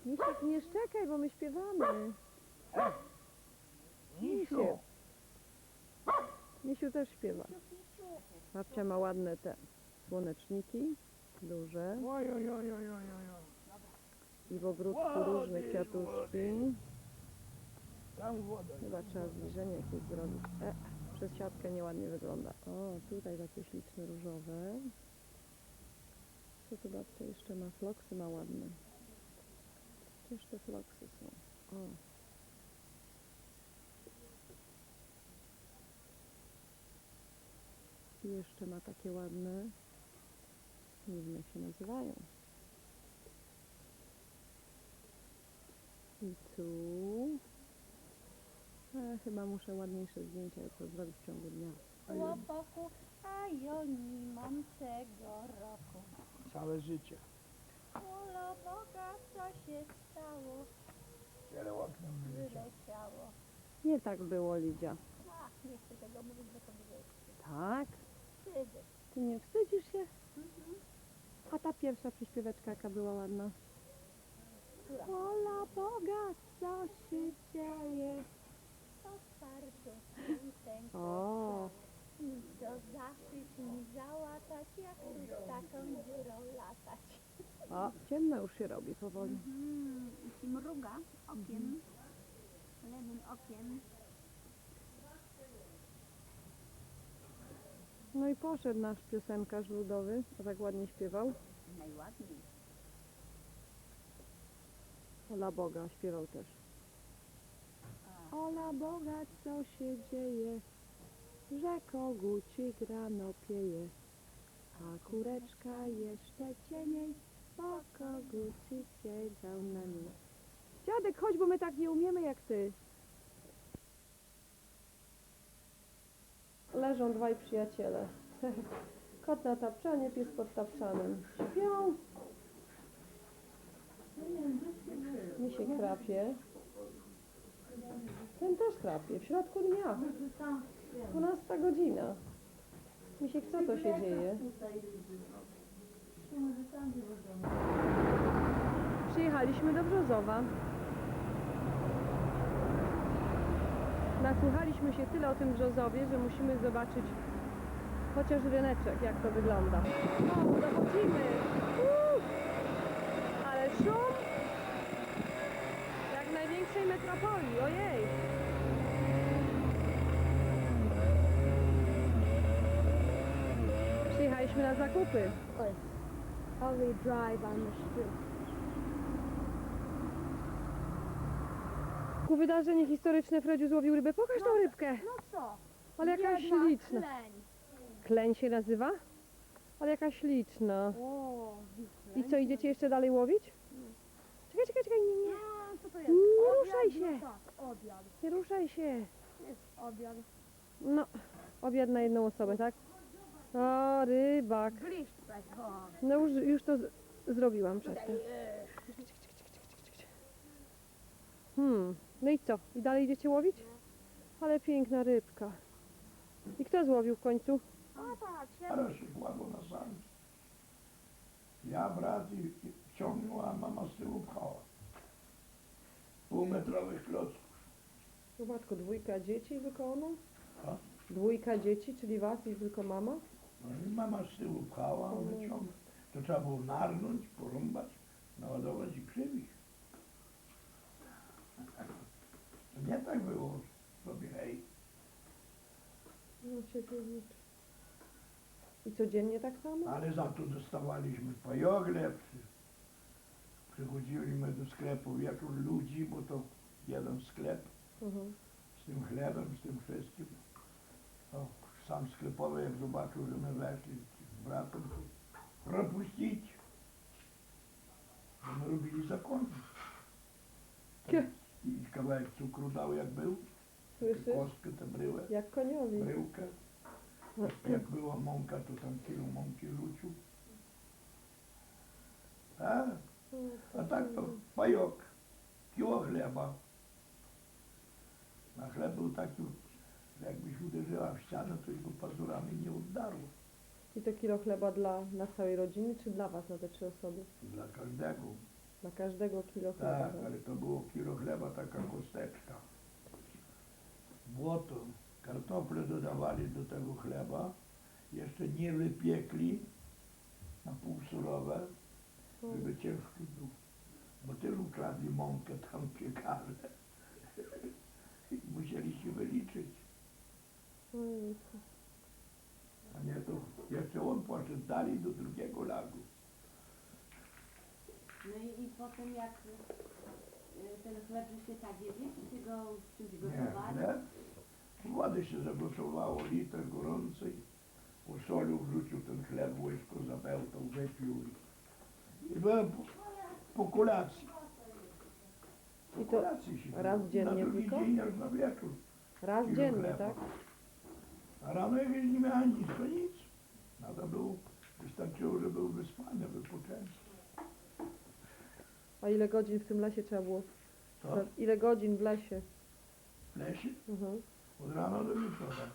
Speaker 1: Misiek, nie szczekaj, bo my śpiewamy.
Speaker 2: Misiu,
Speaker 1: Misiu też śpiewa. Babcia ma ładne te słoneczniki, duże.
Speaker 2: oj, oj, oj, oj, oj, oj.
Speaker 1: I w ogródku różne kwiatuszki.
Speaker 2: Tam woda.
Speaker 1: Chyba trzeba zbliżenie jakieś zrobić. Przez siatkę nieładnie wygląda. O, tutaj takie śliczne różowe. Co tu babcia jeszcze ma? Floksy ma ładne. Gdzież te floksy są? O. I jeszcze ma takie ładne. Nie wiem jak się nazywają. I tu. Chyba muszę ładniejsze zdjęcia jutro zrobić w ciągu dnia.
Speaker 3: Chłopaku, a ja nie mam tego roku.
Speaker 2: Całe życie.
Speaker 3: Ula Boga, co się stało?
Speaker 2: Wiele oknem
Speaker 3: Wyleciało.
Speaker 1: Nie tak było, Lidia.
Speaker 3: A, nie chcę tego mówić, bo to będzie
Speaker 1: Tak?
Speaker 3: wstyd.
Speaker 1: Ty nie wstydzisz się? A ta pierwsza przyśpieweczka jaka była ładna. Ola Boga, co się dzieje?
Speaker 3: To bardzo piękne.
Speaker 1: O,
Speaker 3: Nic do zaszyć, ni załatać, jak tu z taką dziurą latać.
Speaker 1: o, ciemno już się robi powoli.
Speaker 3: I mruga okiem, lewym okiem.
Speaker 1: No i poszedł nasz piosenkarz ludowy, a tak ładnie śpiewał.
Speaker 3: Najładniej.
Speaker 1: Ola Boga śpiewał też. Ola Boga, co się dzieje? Że kogucik rano pieje, a kureczka jeszcze cieniej, bo kogucik siedział na niej. Dziadek, chodź, bo my tak nie umiemy jak ty. Leżą dwaj przyjaciele. Kot na tapczanie, pies pod tapczanem. Śpią. Misiek chrapie. Ten też chrapie, w środku dnia. 12 godzina. Misiek, co to się dzieje? Przyjechaliśmy do Brzozowa. Nasłuchaliśmy się tyle o tym Brzozowie, że musimy zobaczyć chociaż ryneczek, jak to wygląda. O, dochodzimy! Ale szum! Jak w największej metropolii, ojej! Przyjechaliśmy na zakupy.
Speaker 4: How they drive on the street.
Speaker 1: Ku wydarzenie historyczne Fredziu złowił rybę. Pokaż tą rybkę!
Speaker 4: No co?
Speaker 1: Ale jaka
Speaker 4: Bieda
Speaker 1: śliczna.
Speaker 4: kleń.
Speaker 1: Kleń się nazywa? Ale jaka śliczna.
Speaker 4: O,
Speaker 1: I co, idziecie jeszcze dalej łowić? Czekaj, czekaj, czekaj, nie, nie.
Speaker 4: no co to jest?
Speaker 1: Nie
Speaker 4: Obiad?
Speaker 1: ruszaj się.
Speaker 4: No tak, obiad.
Speaker 1: Nie ruszaj się.
Speaker 4: Jest obiad.
Speaker 1: No, obiad na jedną osobę, tak? O, rybak.
Speaker 4: Gliszczek, o.
Speaker 1: No już to zrobiłam przedtem. No i co? I dalej idziecie łowić? Ale piękna rybka. I kto złowił w końcu?
Speaker 4: O tak, się
Speaker 2: Teraz się kładło na sami. Ja, brat i ciągnął, a mama z tyłu pchała. Półmetrowych klocków.
Speaker 1: No matko, dwójka dzieci tylko ona?
Speaker 2: A?
Speaker 1: Dwójka dzieci, czyli was i tylko mama?
Speaker 2: No i mama z tyłu pchała, one ciągnęły. To trzeba było narnąć, porąbać, naładować i przywieźć. To nie tak było sobie hej.
Speaker 1: No cię pierniczy. I codziennie tak samo?
Speaker 2: Ale za to dostawaliśmy pajogle, przychodziliśmy do sklepu wieczór ludzi, bo to jeden sklep z tym chlebem, z tym wszystkim. To sam sklepowy jak zobaczył, że my weszli z bratem, to propuścić. Bo my robili zakon. I kawałek cukru dał jak był,
Speaker 1: Słyszysz?
Speaker 2: kostkę, tę bryłę,
Speaker 1: Jak koniowi.
Speaker 2: bryłkę. Jak była mąka, to tam kilo mąki rzucił. A tak to pajok, kilo chleba. A chleb był taki, że jakbyś uderzyła w ścianę, to jego pazurami nie oddarło.
Speaker 1: I to kilo chleba na całej rodziny, czy dla was na te 3 osoby?
Speaker 2: Dla każdego.
Speaker 1: Dla każdego kilo chleba.
Speaker 2: Tak, ale to było kilo chleba, taka kosteczka. Błoto, kartofle dodawali do tego chleba, jeszcze nie wypiekli, na pół surowe, żeby ciężki był. Bo też ukradli mąkę tam piekarze. I musieli się wyliczyć.
Speaker 1: Ojejku.
Speaker 2: A nie, to jeszcze on poszedł dalej do drugiego lagu.
Speaker 3: No i potem jak ten chleb, że się tak jedzie, czy się go w czymś
Speaker 2: Nie,
Speaker 3: gotowali?
Speaker 2: chleb. Wody się zagotowało, liter gorącej. Usolił, wrzucił ten chleb, łyżką zabełtał, wypił. I byłem po kolacji. Po
Speaker 1: I to
Speaker 2: kolacji się
Speaker 1: raz
Speaker 2: było.
Speaker 1: dziennie
Speaker 2: Na drugi
Speaker 1: tylko?
Speaker 2: dzień, aż na wieczór.
Speaker 1: Raz
Speaker 2: Kilo
Speaker 1: dziennie,
Speaker 2: chleba.
Speaker 1: tak?
Speaker 2: A rano jak nie miałem nic, to nic. Nada było, wystarczyło, że był wyspany, wypoczęty.
Speaker 1: A ile godzin w tym lesie trzeba było?
Speaker 2: Co?
Speaker 1: Ile godzin w lesie?
Speaker 2: W lesie?
Speaker 1: Mhm.
Speaker 2: Od rana do wieczora.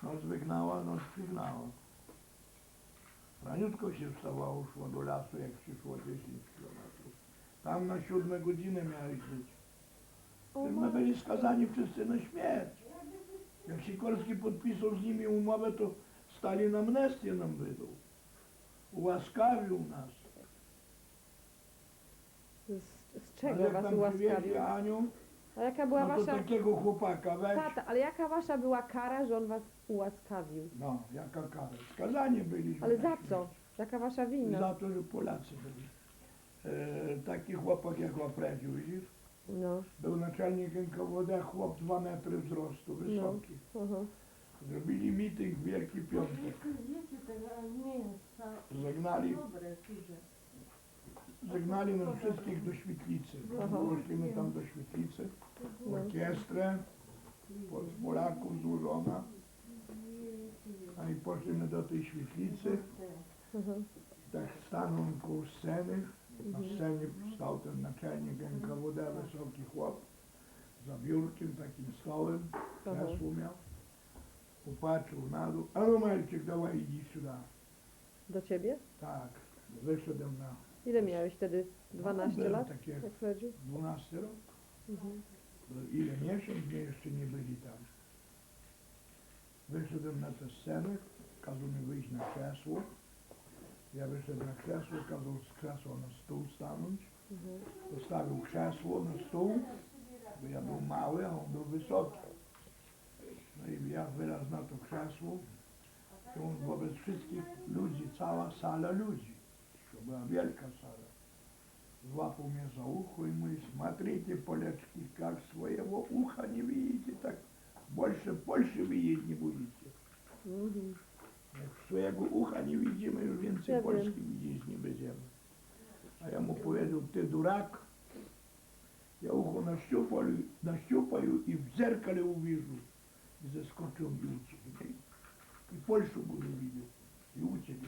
Speaker 2: Noc wygnała, noc przygnała. Raniutko się wstawało, szło do lasu, jak się szło 10 kilometrów. Tam na 7 godzinę miałeś być. My byli skazani wszyscy na śmierć. Jak Sikorski podpisał z nimi umowę, to Stalin amnestię nam wydał. Ułaskawił nas.
Speaker 1: Z czego
Speaker 2: Ale jak
Speaker 1: was
Speaker 2: tam przywieźli
Speaker 1: ułaskawił?
Speaker 2: Aniu,
Speaker 1: A jaka była
Speaker 2: no to
Speaker 1: wasza...
Speaker 2: takiego chłopaka weź.
Speaker 1: Tata, ale jaka wasza była kara, że on was ułaskawił?
Speaker 2: No, jaka kara. Skazani byliśmy.
Speaker 1: Ale
Speaker 2: na
Speaker 1: za
Speaker 2: śmierć.
Speaker 1: co? Jaka wasza wina?
Speaker 2: Za to, że Polacy byli. Taki chłopak jak Łapredziu, widzisz?
Speaker 1: No,
Speaker 2: Był naczelnikiem KWD, chłop 2 metry wzrostu, wysoki.
Speaker 1: aha.
Speaker 2: Zrobili meeting w Wielki Piątek. Zagnali nas wszystkich do świetlicy.
Speaker 1: Aha.
Speaker 2: Poszliśmy tam do świetlicy. Orkiestrę z Polaków złożona. A i poszliśmy do tej świetlicy,
Speaker 1: Mhm.
Speaker 2: tak stanął koło sceny. Na scenie stał ten naczelnik NKWD, wysoki chłop, za biurkiem, takim stołem, krzesło miał. Popatrzył na dół, a no Marcik, dawaj idź sюди.
Speaker 1: Do ciebie?
Speaker 2: Tak, wyszedłem na
Speaker 1: Ile miałeś wtedy? 12
Speaker 2: byłem
Speaker 1: lat?
Speaker 2: takie
Speaker 1: Jak wchodził?
Speaker 2: 12 rok.
Speaker 1: Mhm.
Speaker 2: Ile miesiąc, mnie jeszcze nie byli tam. Wyszedłem na tę scenę, kazał mi wyjść na krzesło. Ja wyszedłem na krzesło, kazał z krzesła na stół stanąć.
Speaker 1: Mhm.
Speaker 2: Postawił krzesło na stół, bo ja był mały, a on był wysoki. No i ja wylazł na to krzesło i on wobec wszystkich ludzi, cała sala ludzi, to była wielka sala, złapał mnie za ucho i mówi: смотрите, полячки, как своего уха не видите, так больше Польszy widzieć nie będziecie.
Speaker 1: Mhm.
Speaker 2: Jak swojego ucha nie widzimy, już więcej
Speaker 1: Ja
Speaker 2: Polski
Speaker 1: wiem.
Speaker 2: widzieć nie będziemy. A ja mu powiedział: ty durak, ja ucho naszczupаю i w zerkale uwierzę. I zeskoczył i uciekł. Nie? I Polskę budu widział. I uciekł.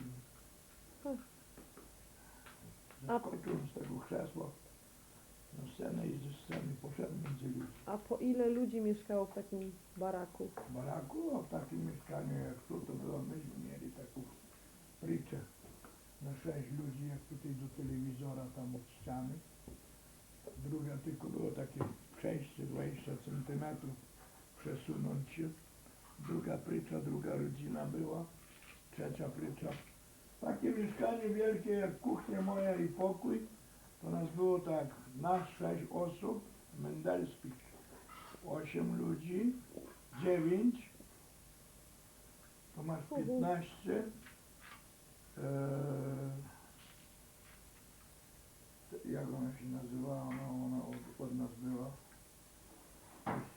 Speaker 2: Zeskoczył z tego krzesła na scenę i ze sceny poszedł między ludzi.
Speaker 1: A po ile ludzi mieszkało w takim baraku?
Speaker 2: W baraku, a w takim mieszkaniu jak tu, to było, myśmy mieli taką pryczę na 6 ludzi, jak tutaj do telewizora tam od ściany. Druga tylko było takie przejście 20 centymetrów przesunąć się. Druga prycza, druga rodzina była. Trzecia prycza. Takie mieszkanie wielkie jak kuchnia moja i pokój. To nas było tak, nas 6 osób, Mendelskich 8 ludzi, 9, to masz 15, jak ona się nazywała, ona od nas była,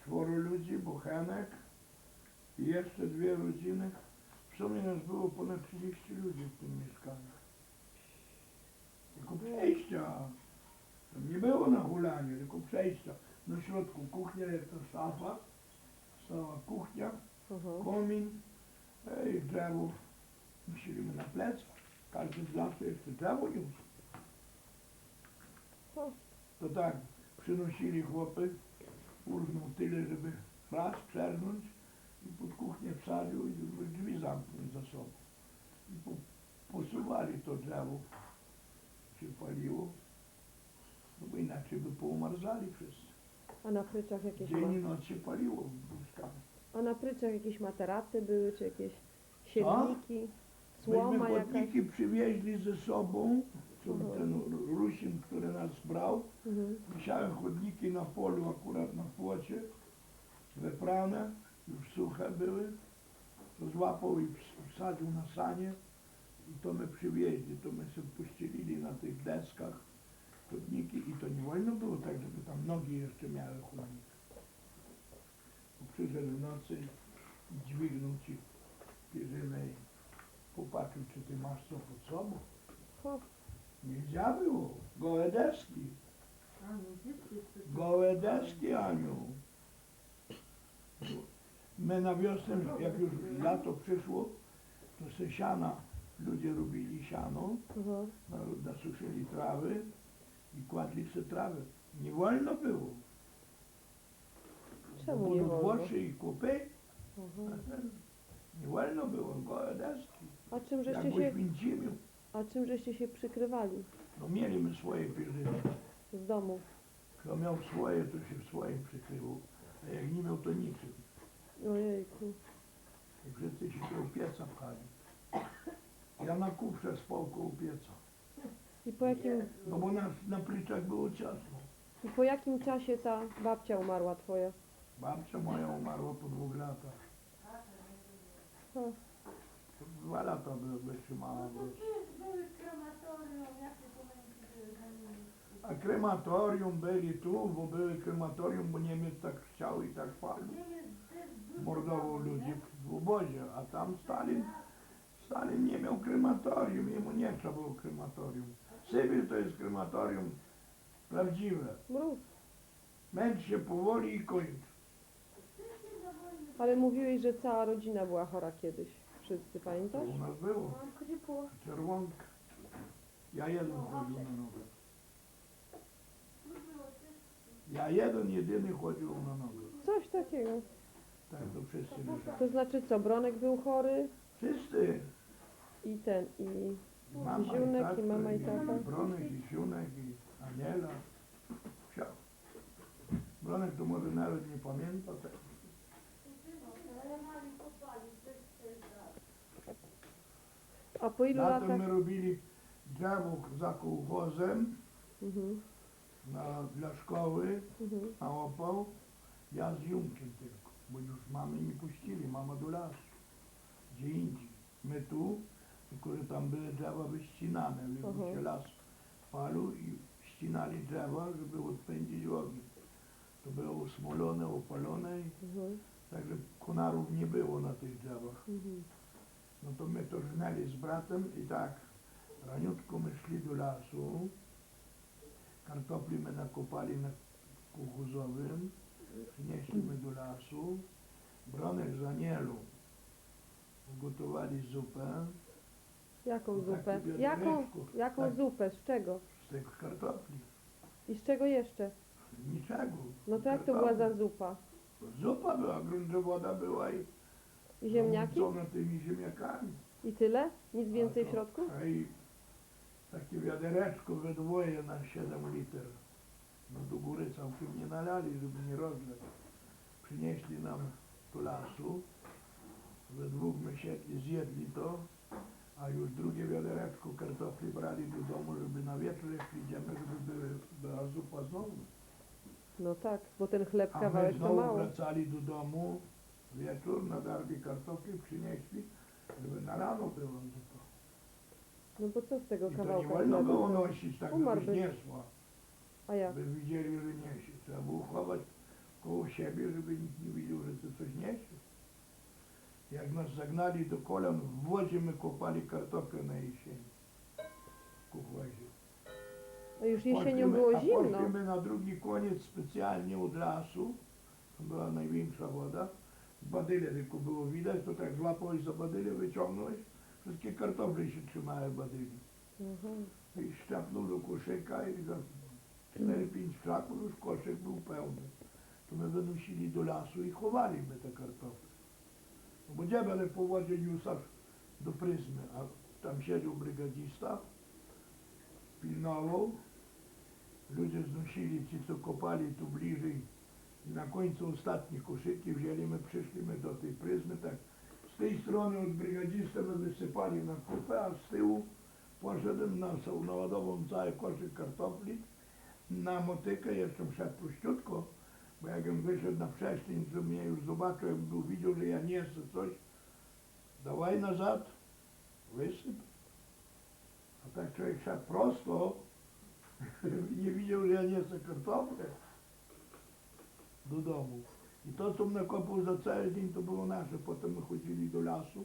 Speaker 2: 4 ludzi, Bochenek i jeszcze 2 rodziny. W sumie nas było ponad 30 ludzi w tym mieszkaniu. Tylko przejścia. Tam nie było na hulanie, tylko przejścia. Na środku kuchnia, jak ta szafa, stała kuchnia,
Speaker 1: Mhm.
Speaker 2: komin, i drzewo nosiliśmy na plecach. Każdy z nas jeszcze drzewo niósł.
Speaker 1: O.
Speaker 2: To tak, przynosili chłopy, urżnął tyle, żeby raz przernąć i pod kuchnię wsadził i drzwi zamknąć za sobą. I posuwali to drzewo, się paliło, no bo inaczej by poumarzali wszyscy.
Speaker 1: A na pryczach jakieś
Speaker 2: Dzień i noc się paliło w łóżkach.
Speaker 1: A na pryczach jakieś materaty były, czy jakieś siedniki, słoma
Speaker 2: Myśmy
Speaker 1: jakaś?
Speaker 2: chodniki przywieźli ze sobą, to
Speaker 1: Mhm.
Speaker 2: ten Rusin, który nas brał,
Speaker 1: Mhm.
Speaker 2: wisiałem chodniki na polu, akurat na płocie, wyprane, już suche były, to złapał i wsadził na sanie i to my przywieźli, to my sobie pościelili na tych deskach chodniki i to nie wolno było tak, żeby tam nogi jeszcze miały chodnik. Bo przyszedł w nocy i dźwignął ci pierzynę i popatrzył, czy ty masz co pod sobą.
Speaker 1: O.
Speaker 2: Nigdzie było, gołe deski. Gołe deski, Aniu. My na wiosnę, jak już lato przyszło, to se siana, ludzie robili siano,
Speaker 1: Mhm.
Speaker 2: nasuszyli trawy i kładli se trawy. Nie wolno było.
Speaker 1: Czemu
Speaker 2: Bo
Speaker 1: nie
Speaker 2: budуть
Speaker 1: wolno?
Speaker 2: włosy i kupy,
Speaker 1: Mhm.
Speaker 2: nie wolno było, gołe deski.
Speaker 1: A czym
Speaker 2: Jak
Speaker 1: żeście
Speaker 2: w
Speaker 1: się,
Speaker 2: Oświęcimiu,
Speaker 1: a czym żeście się przykrywali
Speaker 2: no mieliśmy swoje pierzyny.
Speaker 1: z domu?
Speaker 2: Kto miał swoje, to się w swoim przykrywał, a jak nie miał, to niczym.
Speaker 1: Ojejku.
Speaker 2: I wszyscy się do pieca pchali. Ja na kufrze spał koło pieca,
Speaker 1: I po jakim,
Speaker 2: no bo na pryczach było ciasno.
Speaker 1: i po jakim czasie ta babcia umarła twoja?
Speaker 2: Babcia moja umarła po 2 latach.
Speaker 1: O.
Speaker 2: To 2 lata by wytrzymała. A krematorium byli tu, bo były krematorium, bo Niemiec tak chciał i tak palił. Mordował ludzi w obozie, a tam Stalin nie miał krematorium, jemu nie trzeba było krematorium. Sybir to jest krematorium prawdziwe.
Speaker 1: Mrów.
Speaker 2: Męcz się powoli i kończ.
Speaker 1: Ale mówiłeś, że cała rodzina była chora kiedyś. Wszyscy,
Speaker 2: To
Speaker 1: pamiętasz?
Speaker 2: u nas było.
Speaker 4: Mam grypu.
Speaker 2: Czerwonka. Ja jeden chodził na nogę. Ja jeden, jedyny chodził na nogę.
Speaker 1: Coś takiego.
Speaker 2: Tak to wszyscy leżeli.
Speaker 1: To znaczy co, Bronek był chory
Speaker 2: Wszyscy.
Speaker 1: i ten, i
Speaker 2: Mama
Speaker 1: Ziunek,
Speaker 2: tatka,
Speaker 1: i mama, i tata.
Speaker 2: Bronek, i Ziunek, i Aniela. Wsio. Bronek to może nawet nie pamięta tego.
Speaker 1: A po ilu
Speaker 2: Latem
Speaker 1: latach?
Speaker 2: my robili drzewo za kołchozem
Speaker 1: Mhm,
Speaker 2: dla szkoły
Speaker 1: mhm.
Speaker 2: na opał. Ja z Ziunkiem tylko, bo już mamy nie puścili, mama do lasu. Gdzie indziej. My tu, tylko że tam były drzewa wyścinane,
Speaker 1: Aha.
Speaker 2: żeby się las palił i ścinali drzewa, żeby odpędzić ogień. To było usmolone, opalone,
Speaker 1: Mhm,
Speaker 2: także konarów nie było na tych drzewach.
Speaker 1: mhm.
Speaker 2: No to my to żnęli z bratem i tak, raniutko my szli do lasu, kartofli my nakopali na kuchuzowym, przynieśliśmy do lasu, Bronek z Anielą ugotowali zupę
Speaker 1: Jaką
Speaker 2: No
Speaker 1: zupę?
Speaker 2: taki
Speaker 1: Jaką,
Speaker 2: wiadereczku.
Speaker 1: jaką
Speaker 2: Tak.
Speaker 1: zupę? Z czego?
Speaker 2: z tych kartofli.
Speaker 1: I z czego jeszcze?
Speaker 2: Niczego.
Speaker 1: No to jak to była za zupa?
Speaker 2: Zupa była, woda była i
Speaker 1: Ziemniaki?
Speaker 2: namącona tymi ziemniakami.
Speaker 1: I tyle? Nic więcej w
Speaker 2: A to-
Speaker 1: środku?
Speaker 2: A i takie wiadereczko we dwoje na 7 liter. No do góry całkiem nie nalali, żeby nie rozlać. Przynieśli nam do lasu. We dwóch my siedli, zjedli to. A już drugie wiadereczko kartofli brali do domu, żeby na wieczór jak przyjdziemy, żeby była zupa znowu.
Speaker 1: No tak, bo ten chleb
Speaker 2: A my
Speaker 1: kawałek to
Speaker 2: znowu
Speaker 1: mało.
Speaker 2: wracali do domu wieczór, nadarli kartofli, przynieśli, żeby na rano była zupa.
Speaker 1: No bo co z tego
Speaker 2: I to nie
Speaker 1: kawałka
Speaker 2: wolno
Speaker 1: chleba?
Speaker 2: było nosić, tak
Speaker 1: Umarłby.
Speaker 2: żebyś niesła.
Speaker 1: A jak?
Speaker 2: By widzieli, że niesie. Trzeba było chować koło siebie, żeby nikt nie widział, że ty coś niesie. Jak nas zagnali do kolan, w wodzie my kopali kartofle na jesieni. W kuchłazie.
Speaker 1: A już jesienią było zimno.
Speaker 2: Poszliśmy na drugi koniec specjalnie od lasu, to była największa woda, badyle tylko było widać, to tak złapałeś za badyle, wyciągnąłeś, wszystkie kartofle się trzymały badyli.
Speaker 1: Mhm.
Speaker 2: I szczapnął do koszyka i za 4-5 krzaków już koszyk był pełny. To my wynosili do lasu i chowaliśmy te kartofle. No bo gdzie będę po wodzie niósł aż do pryzmy, a tam siedział brygadzista, pilnował, ludzie znosili ci, co kopali tu bliżej i na końcu ostatnie koszyki wzięli, my przyszliśmy do tej pryzmy, tak z tej strony od brygadzista my wysypali na kupę, a z tyłu poszedłem, naładował cały koszyk kartofli, na motykę, jeszcze wszedł prościutko, bo jakbym wyszedł na wcześniej, to mnie już zobaczył, jakby był widział, że ja niesę coś, dawaj nazad, wysyp. A tak człowiek szedł prosto, żeby nie widział, że ja niesę kartofle do domu. I to, co mnie kopał za cały dzień, to było nasze. Potem my chodzili do lasu,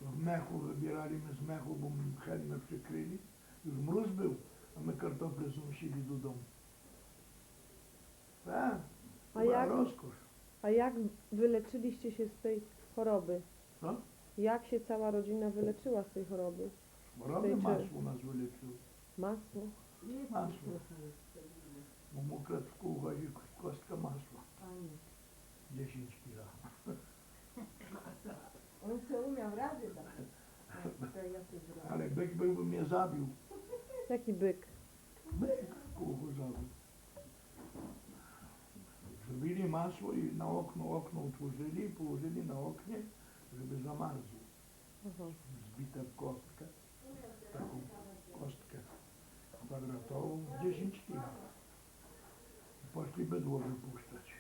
Speaker 2: w mechu wybieraliśmy z mechu, bo chętnie przykryli. Już mróz był, a my kartofle znosili do domu. Tak, to
Speaker 1: A
Speaker 2: była
Speaker 1: jak?
Speaker 2: rozkosz.
Speaker 1: A jak wyleczyliście się z tej choroby?
Speaker 2: Co?
Speaker 1: Jak się cała rodzina wyleczyła z tej choroby?
Speaker 2: Choroby
Speaker 1: Tej czy-
Speaker 2: masło nas wyleczyło.
Speaker 1: Masło?
Speaker 2: Masło. Bo mu ukradł w kółchodzie kostka masła. 10 kila.
Speaker 3: On się umiał rady dać.
Speaker 2: Ale byk by mnie zabił.
Speaker 1: Jaki byk?
Speaker 2: Byk kółchozowy. Zrobili masło i na okno utworzyli i położyli na oknie, żeby zamarzło.
Speaker 1: Aha.
Speaker 2: Zbite w kostkę, taką kostkę kwadratową, 10 kg. Poszli bydło wypuszczać.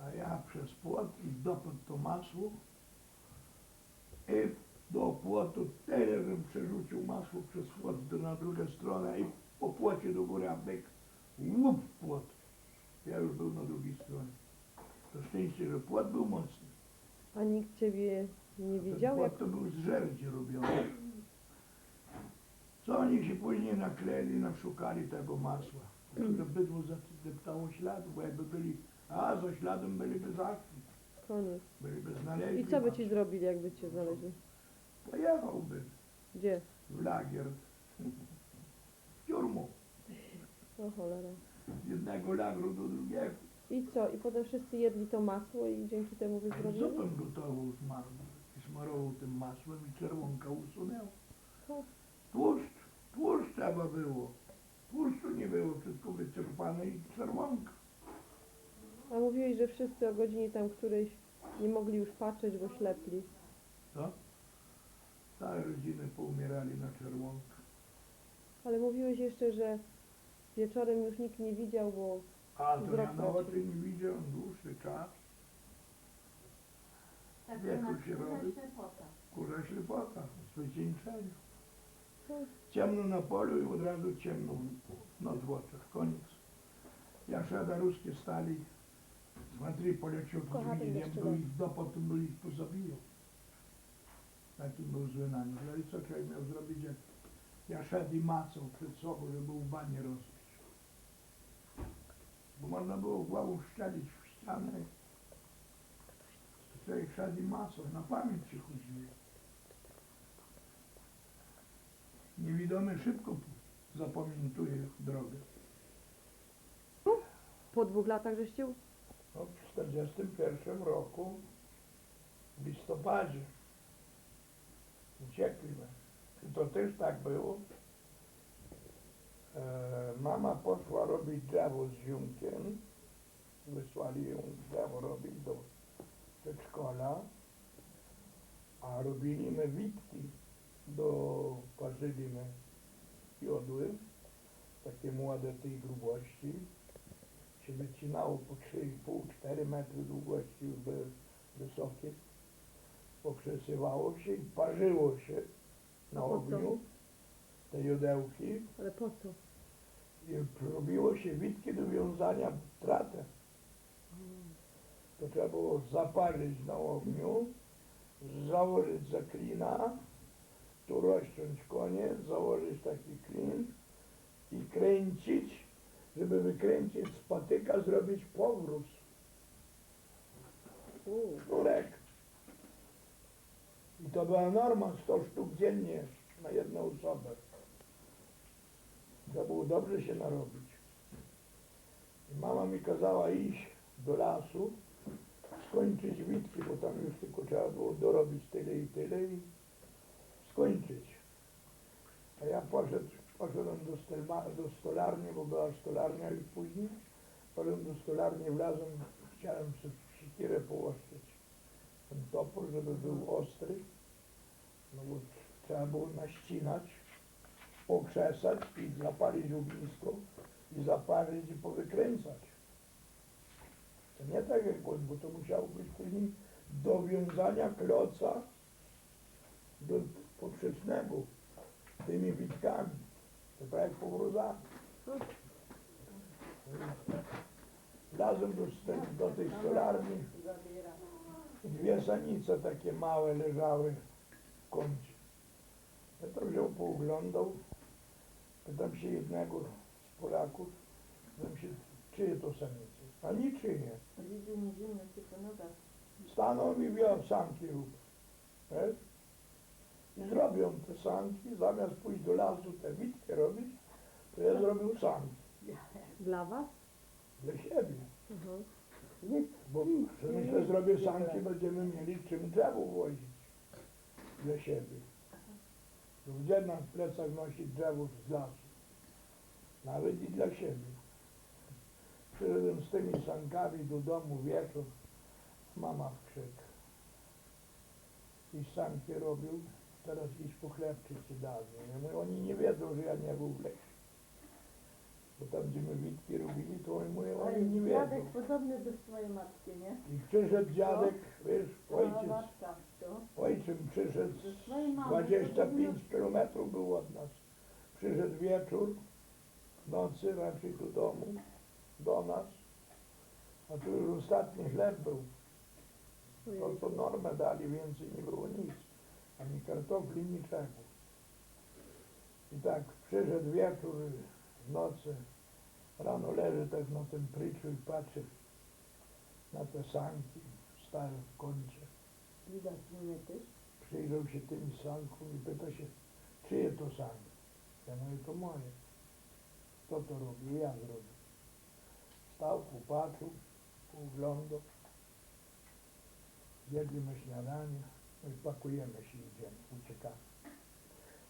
Speaker 2: A ja przez płot i dopęd to masło i do płotu tyle, żebym przerzucił masło przez płot na drugą stronę i po płocie do góry, a byk łup w płot. Ja już był na drugiej stronie. To szczęście, że płot był mocny.
Speaker 1: A nikt ciebie nie
Speaker 2: Ten
Speaker 1: widział? Jak...
Speaker 2: płot to był z żerdzi robiony. Co oni się później nakleili, naszukali tego masła. Że bydło zdeptało śladu, bo jakby byli, a za śladem byliby zaszli.
Speaker 1: Koniec.
Speaker 2: Byliby znaleźli.
Speaker 1: I co by
Speaker 2: was.
Speaker 1: ci zrobili, jakby cię znaleźli?
Speaker 2: Pojechałby
Speaker 1: Gdzie?
Speaker 2: w lagier, w tiurmu,
Speaker 1: O cholera.
Speaker 2: z jednego lagru do drugiego.
Speaker 1: I co? I potem wszyscy jedli to masło i dzięki temu wyzdrowili?
Speaker 2: Zupę gotową smarował i smarował tym masłem i czerwonka usunęło.
Speaker 1: O.
Speaker 2: Tłuszcz trzeba było. Tłuszczu nie było, wszystko wyczerpane i czerwonka.
Speaker 1: A mówiłeś, że wszyscy o godzinie tam którejś nie mogli już patrzeć, bo ślepli.
Speaker 2: Co? Całe rodziny poumierali na czerwonkę.
Speaker 1: Ale mówiłeś jeszcze, że wieczorem już nikt nie widział, bo
Speaker 2: A to
Speaker 1: Wzrok
Speaker 2: ja na
Speaker 1: traci.
Speaker 2: oczy nie widziałem dłuższy czas.
Speaker 3: Tak
Speaker 2: Wieku
Speaker 3: na
Speaker 2: się
Speaker 3: kurę
Speaker 2: robi.
Speaker 3: ślepota.
Speaker 2: Kurza ślepota, wycieńczenie.
Speaker 1: No.
Speaker 2: Ciemno na polu i od razu ciemno noc w oczach, koniec. Ja szeda ruskie stali, смотри, poleciał pod
Speaker 1: Kochamy
Speaker 2: drugim,
Speaker 1: jeszcze
Speaker 2: był
Speaker 1: raz.
Speaker 2: ich dopotąd był ich pozabijał. Taki był zły na nich. No i co człowiek miał zrobić, jak ja szedł i macał przed sobą, żeby w banie rozpić. Bo można było głową szczelić w ścianę. Człowiek szedł i macał, na pamięć się chodziło. Niewidomy szybko zapamiętuje drogę.
Speaker 1: po 2 latach żeście...
Speaker 2: No, w 1941 roku, w listopadzie, uciekliśmy. I to też tak było. Mama poszła robić drzewo z ziomkiem. Wysłali ją drzewo robić do przedszkola. A robiliśmy witki do parzyliśmy jodły, takie młode tej grubości. Się wycinało po 3,5-4 metry długości, już były wysokie. Poprzesywało się i parzyło się na
Speaker 1: A po co?
Speaker 2: ogniu te jodełki
Speaker 1: Ale po co?
Speaker 2: i robiło się witki do wiązania tratę. To trzeba było zaparzyć na ogniu, założyć za klina, tu rozciąć koniec, założyć taki klin i kręcić, żeby wykręcić z patyka, zrobić powróz. Sznurek. I to była norma, 100 sztuk dziennie na jedną osobę. Trzeba było dobrze się narobić. I mama mi kazała iść do lasu, skończyć witki, bo tam już tylko trzeba było dorobić tyle i skończyć. A ja poszedłem do stolarni, bo była stolarnia już później. Poszedłem do stolarni, wlazłem, chciałem sobie siekierę położyć. Ten topór, żeby był ostry, no bo trzeba było naścinać, okrzesać i zapalić ognisko i zaparzyć i powykręcać. To nie tak jak było, bo to musiało być później do wiązania kloca do poprzecznego tymi witkami, to jak powrózami. Wlazłem do tej stolarni, dwie sanice takie małe leżały w kącie. Ja to wziął, pooglądał, pytam się jednego z Polaków, pytam się, czyje to sanice? A niczyje.
Speaker 3: Widzę nie zimno, tylko noga.
Speaker 2: Stanął i wziął sanki rób. Wiesz? I zrobią te sanki, zamiast pójść do lasu te witkę robić, to ja zrobił sanki
Speaker 1: Dla was?
Speaker 2: dla siebie.
Speaker 1: Mhm.
Speaker 2: Bo że myślę, zrobię sanki, będziemy mieli czym drzewo wozić dla siebie. To gdzie na plecach nosić drzewo z lasu? Nawet i dla siebie. Przyszedłem z tymi sankami do domu wieczór, mama w krzyk. I sanki robił, teraz iść po chlebczy ci dadzą. Ja mówię, oni nie wiedzą, że ja nie był w lesie. Bo tam, gdzie my witki robili, to oni mówią, oni nie wiedzą.
Speaker 3: Dziadek podobny do swojej matki, nie?
Speaker 2: I przyszedł dziadek, wiesz,
Speaker 3: Mała
Speaker 2: ojciec,
Speaker 3: matka, to.
Speaker 2: ojczym przyszedł,
Speaker 3: Do swojej mamy.
Speaker 2: 25 kilometrów był od nas. Przyszedł wieczór, w nocy raczej do domu, do nas, a tu już ostatni chleb był. To normę dali, więcej nie było nic, ani kartofli, niczego. I tak przyszedł wieczór, w nocy, rano leży tak na tym pryczu i patrzy na te sanki, stary w kącie.
Speaker 3: Widać mnie też.
Speaker 2: Przyjrzał się tym sankom i pyta się, czyje to sanki? Ja mówię, to moje. Kto to robił? Ja zrobię. Stał, popatrzył, oglądał. Zjedliśmy śniadanie, no i pakujemy się, idziemy, uciekamy.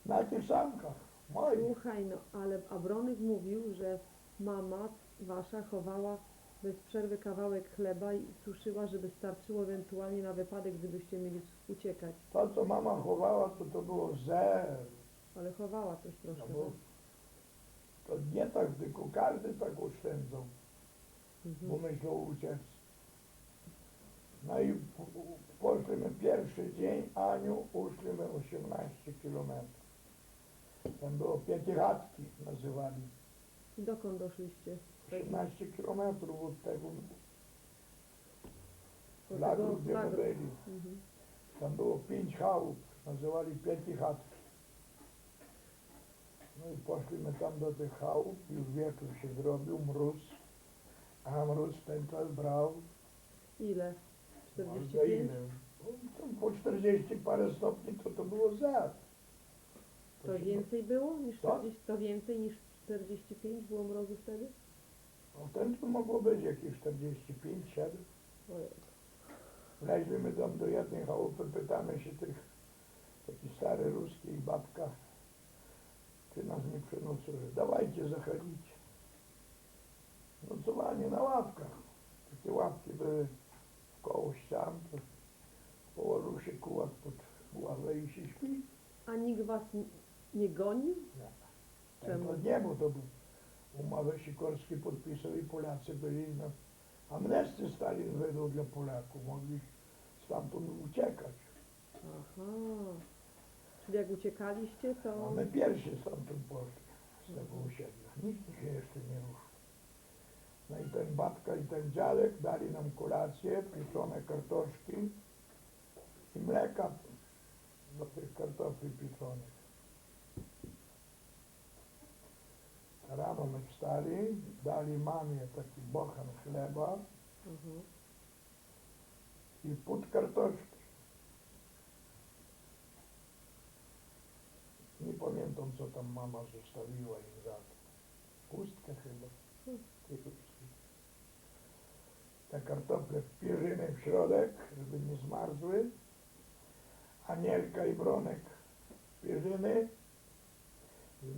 Speaker 2: Na tych sankach, moich.
Speaker 1: Słuchaj, no, ale Abronek mówił, że mama wasza chowała bez przerwy kawałek chleba i suszyła, żeby starczyło ewentualnie na wypadek, gdybyście mieli uciekać.
Speaker 2: To, co mama chowała, to było zero.
Speaker 1: Ale chowała coś
Speaker 2: No
Speaker 1: troszkę.
Speaker 2: bo to nie tak, tylko każdy tak oszczędzał, bo
Speaker 1: Mhm.
Speaker 2: myślał uciec. No i poszliśmy pierwszy dzień, Aniu, uszliśmy 18 kilometrów. Tam było Piętichatki, nazywali.
Speaker 1: I dokąd doszliście?
Speaker 2: 18 kilometrów od tego
Speaker 1: Do
Speaker 2: lagu,
Speaker 1: tego
Speaker 2: gdzie my
Speaker 1: lagru.
Speaker 2: byli.
Speaker 1: Mhm.
Speaker 2: Tam było 5 chałup, nazywali Piętichatki. No i poszliśmy tam do tych chałup, już wieczór się zrobił, mróz. A mróz ten czas brał.
Speaker 1: Ile?
Speaker 2: Może
Speaker 1: 45?
Speaker 2: ile? No, tam po 40 parę stopni to było zero.
Speaker 1: To
Speaker 2: się-
Speaker 1: więcej było niż
Speaker 2: Co?
Speaker 1: 40? To więcej niż 45 było mrozu wtedy?
Speaker 2: No ten to mogło być jakieś 45, 7.
Speaker 1: Ojej.
Speaker 2: Wleźliśmy tam do jednej chałupy, pytamy się tych, taki stary ruski i babka, czy nas nie przynoszą, że dawajcie zachodzić. Nocowanie na ławkach. Takie ławki były koło ścian, to położył się kułak pod ławę i się śpi.
Speaker 1: A nikt was nie gonił? Czemu?
Speaker 2: To nie, bo to był umowy sikorskie podpisał i Polacy byli na amnestii Stalin wydał dla Polaków, mogli stamtąd uciekać.
Speaker 1: Aha. Czyli jak uciekaliście,
Speaker 2: A
Speaker 1: to...
Speaker 2: my pierwsi stamtąd poszli z tego osiedla. Nikt się jeszcze nie ruszył. No i ten babka i ten dziadek dali nam kolację, pieczone kartoszki i mleka do tych kartofli pieczonych. Rano my wstali, dali mamie taki bochan chleba
Speaker 1: Mhm.
Speaker 2: i pud kartoszki. Nie pamiętam, co tam mama zostawiła im za to. Pustkę chyba. Te kartofle wpierzymy w środek, żeby nie zmarzły. Anielka i Bronek pierzyny,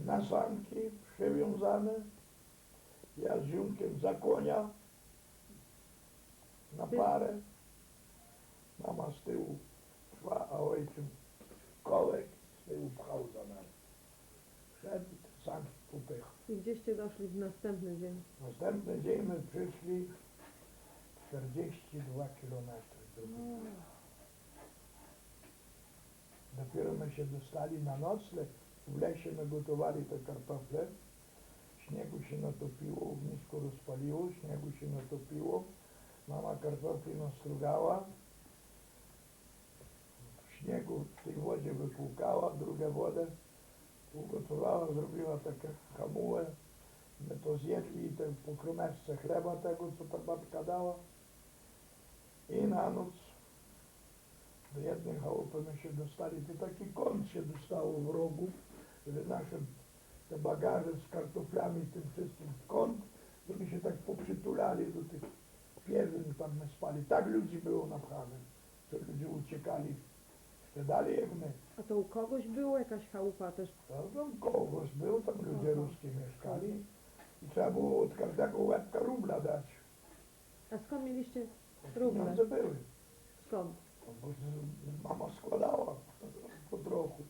Speaker 2: na sanki przywiązane. Ja z ziomkiem za konia, na parę. Mama z tyłu szła, a ojciec kołek z tyłu pchał za nami. Szedł, sanki popychał.
Speaker 1: I gdzieście doszli w następny dzień?
Speaker 2: Następny dzień my przyszli 42 kilometry do domu. Dopiero my się dostali na nocleg. W lesie my gotowali te kartofle. Śniegu się natopiło, ognisko rozpaliło, śniegu się natopiło. Mama kartofli nastrugała. W śniegu w tej wodzie wypłukała, drugą wodę ugotowała, zrobiła takie hamułę. My to zjedli i te po kromeczce chleba tego, co ta babka dała. I na noc do jednej chałupy my się dostali, to taki kąt się dostało w rogu, że nasze te bagaże z kartoflami, tym wszystkim w kąt, to my się tak poprzytulali do tych pierzyn, tam my spali. Tak ludzi było napchane, że ludzie uciekali jeszcze dalej jak my.
Speaker 1: A to u kogoś było? Jakaś chałupa też?
Speaker 2: Tam kołgos był, tam ludzie
Speaker 1: Aha.
Speaker 2: ruskie mieszkali i trzeba było od każdego łebka rubla dać.
Speaker 1: A skąd mieliście ruble?
Speaker 2: Pieniądze były.
Speaker 1: Skąd?
Speaker 2: Bo mama składała po trochu.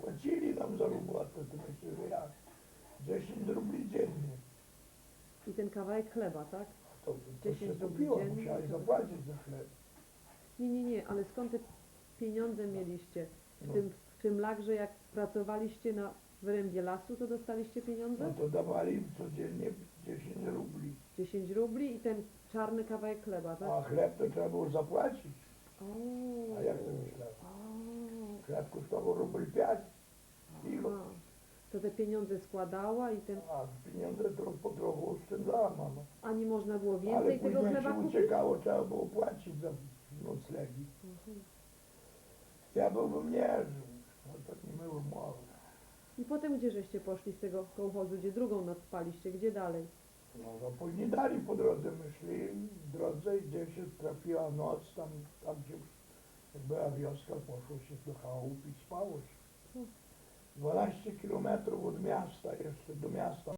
Speaker 2: Płacili nam za robotę, to myślę, że jak? 10 rubli dziennie.
Speaker 1: I ten kawałek chleba, tak?
Speaker 2: To
Speaker 1: 10
Speaker 2: się
Speaker 1: rubli
Speaker 2: topiło,
Speaker 1: dziennie,
Speaker 2: musieli
Speaker 1: to-
Speaker 2: zapłacić za chleb.
Speaker 1: Nie, ale skąd te pieniądze mieliście?
Speaker 2: No.
Speaker 1: W tym lagrze, jak pracowaliście na wyrębie lasu, to dostaliście pieniądze?
Speaker 2: No to dawali im codziennie 10 rubli.
Speaker 1: 10 rubli i ten czarny kawałek chleba, tak?
Speaker 2: A chleb to trzeba było zapłacić.
Speaker 1: O.
Speaker 2: A jak to myślałem?
Speaker 1: O.
Speaker 2: Chleb kosztował rubel 5. Kilo.
Speaker 1: Aha. To te pieniądze składała i ten...
Speaker 2: A pieniądze po trochu oszczędzała mama.
Speaker 1: A nie można było
Speaker 2: Ale
Speaker 1: więcej tego
Speaker 2: później jak
Speaker 1: chleba
Speaker 2: się
Speaker 1: kupić?
Speaker 2: uciekało, trzeba było płacić za noclegi. Ja bym nie żył, no tak nie było mowy.
Speaker 1: I potem gdzie żeście poszli z tego kołchozu, gdzie drugą noc spaliście, gdzie dalej?
Speaker 2: No później dalej po drodze my szli, w drodze gdzie się trafiła noc, tam gdzie jak była wioska, poszło się do chałup i spało się. 12 kilometrów od miasta, jeszcze do miasta.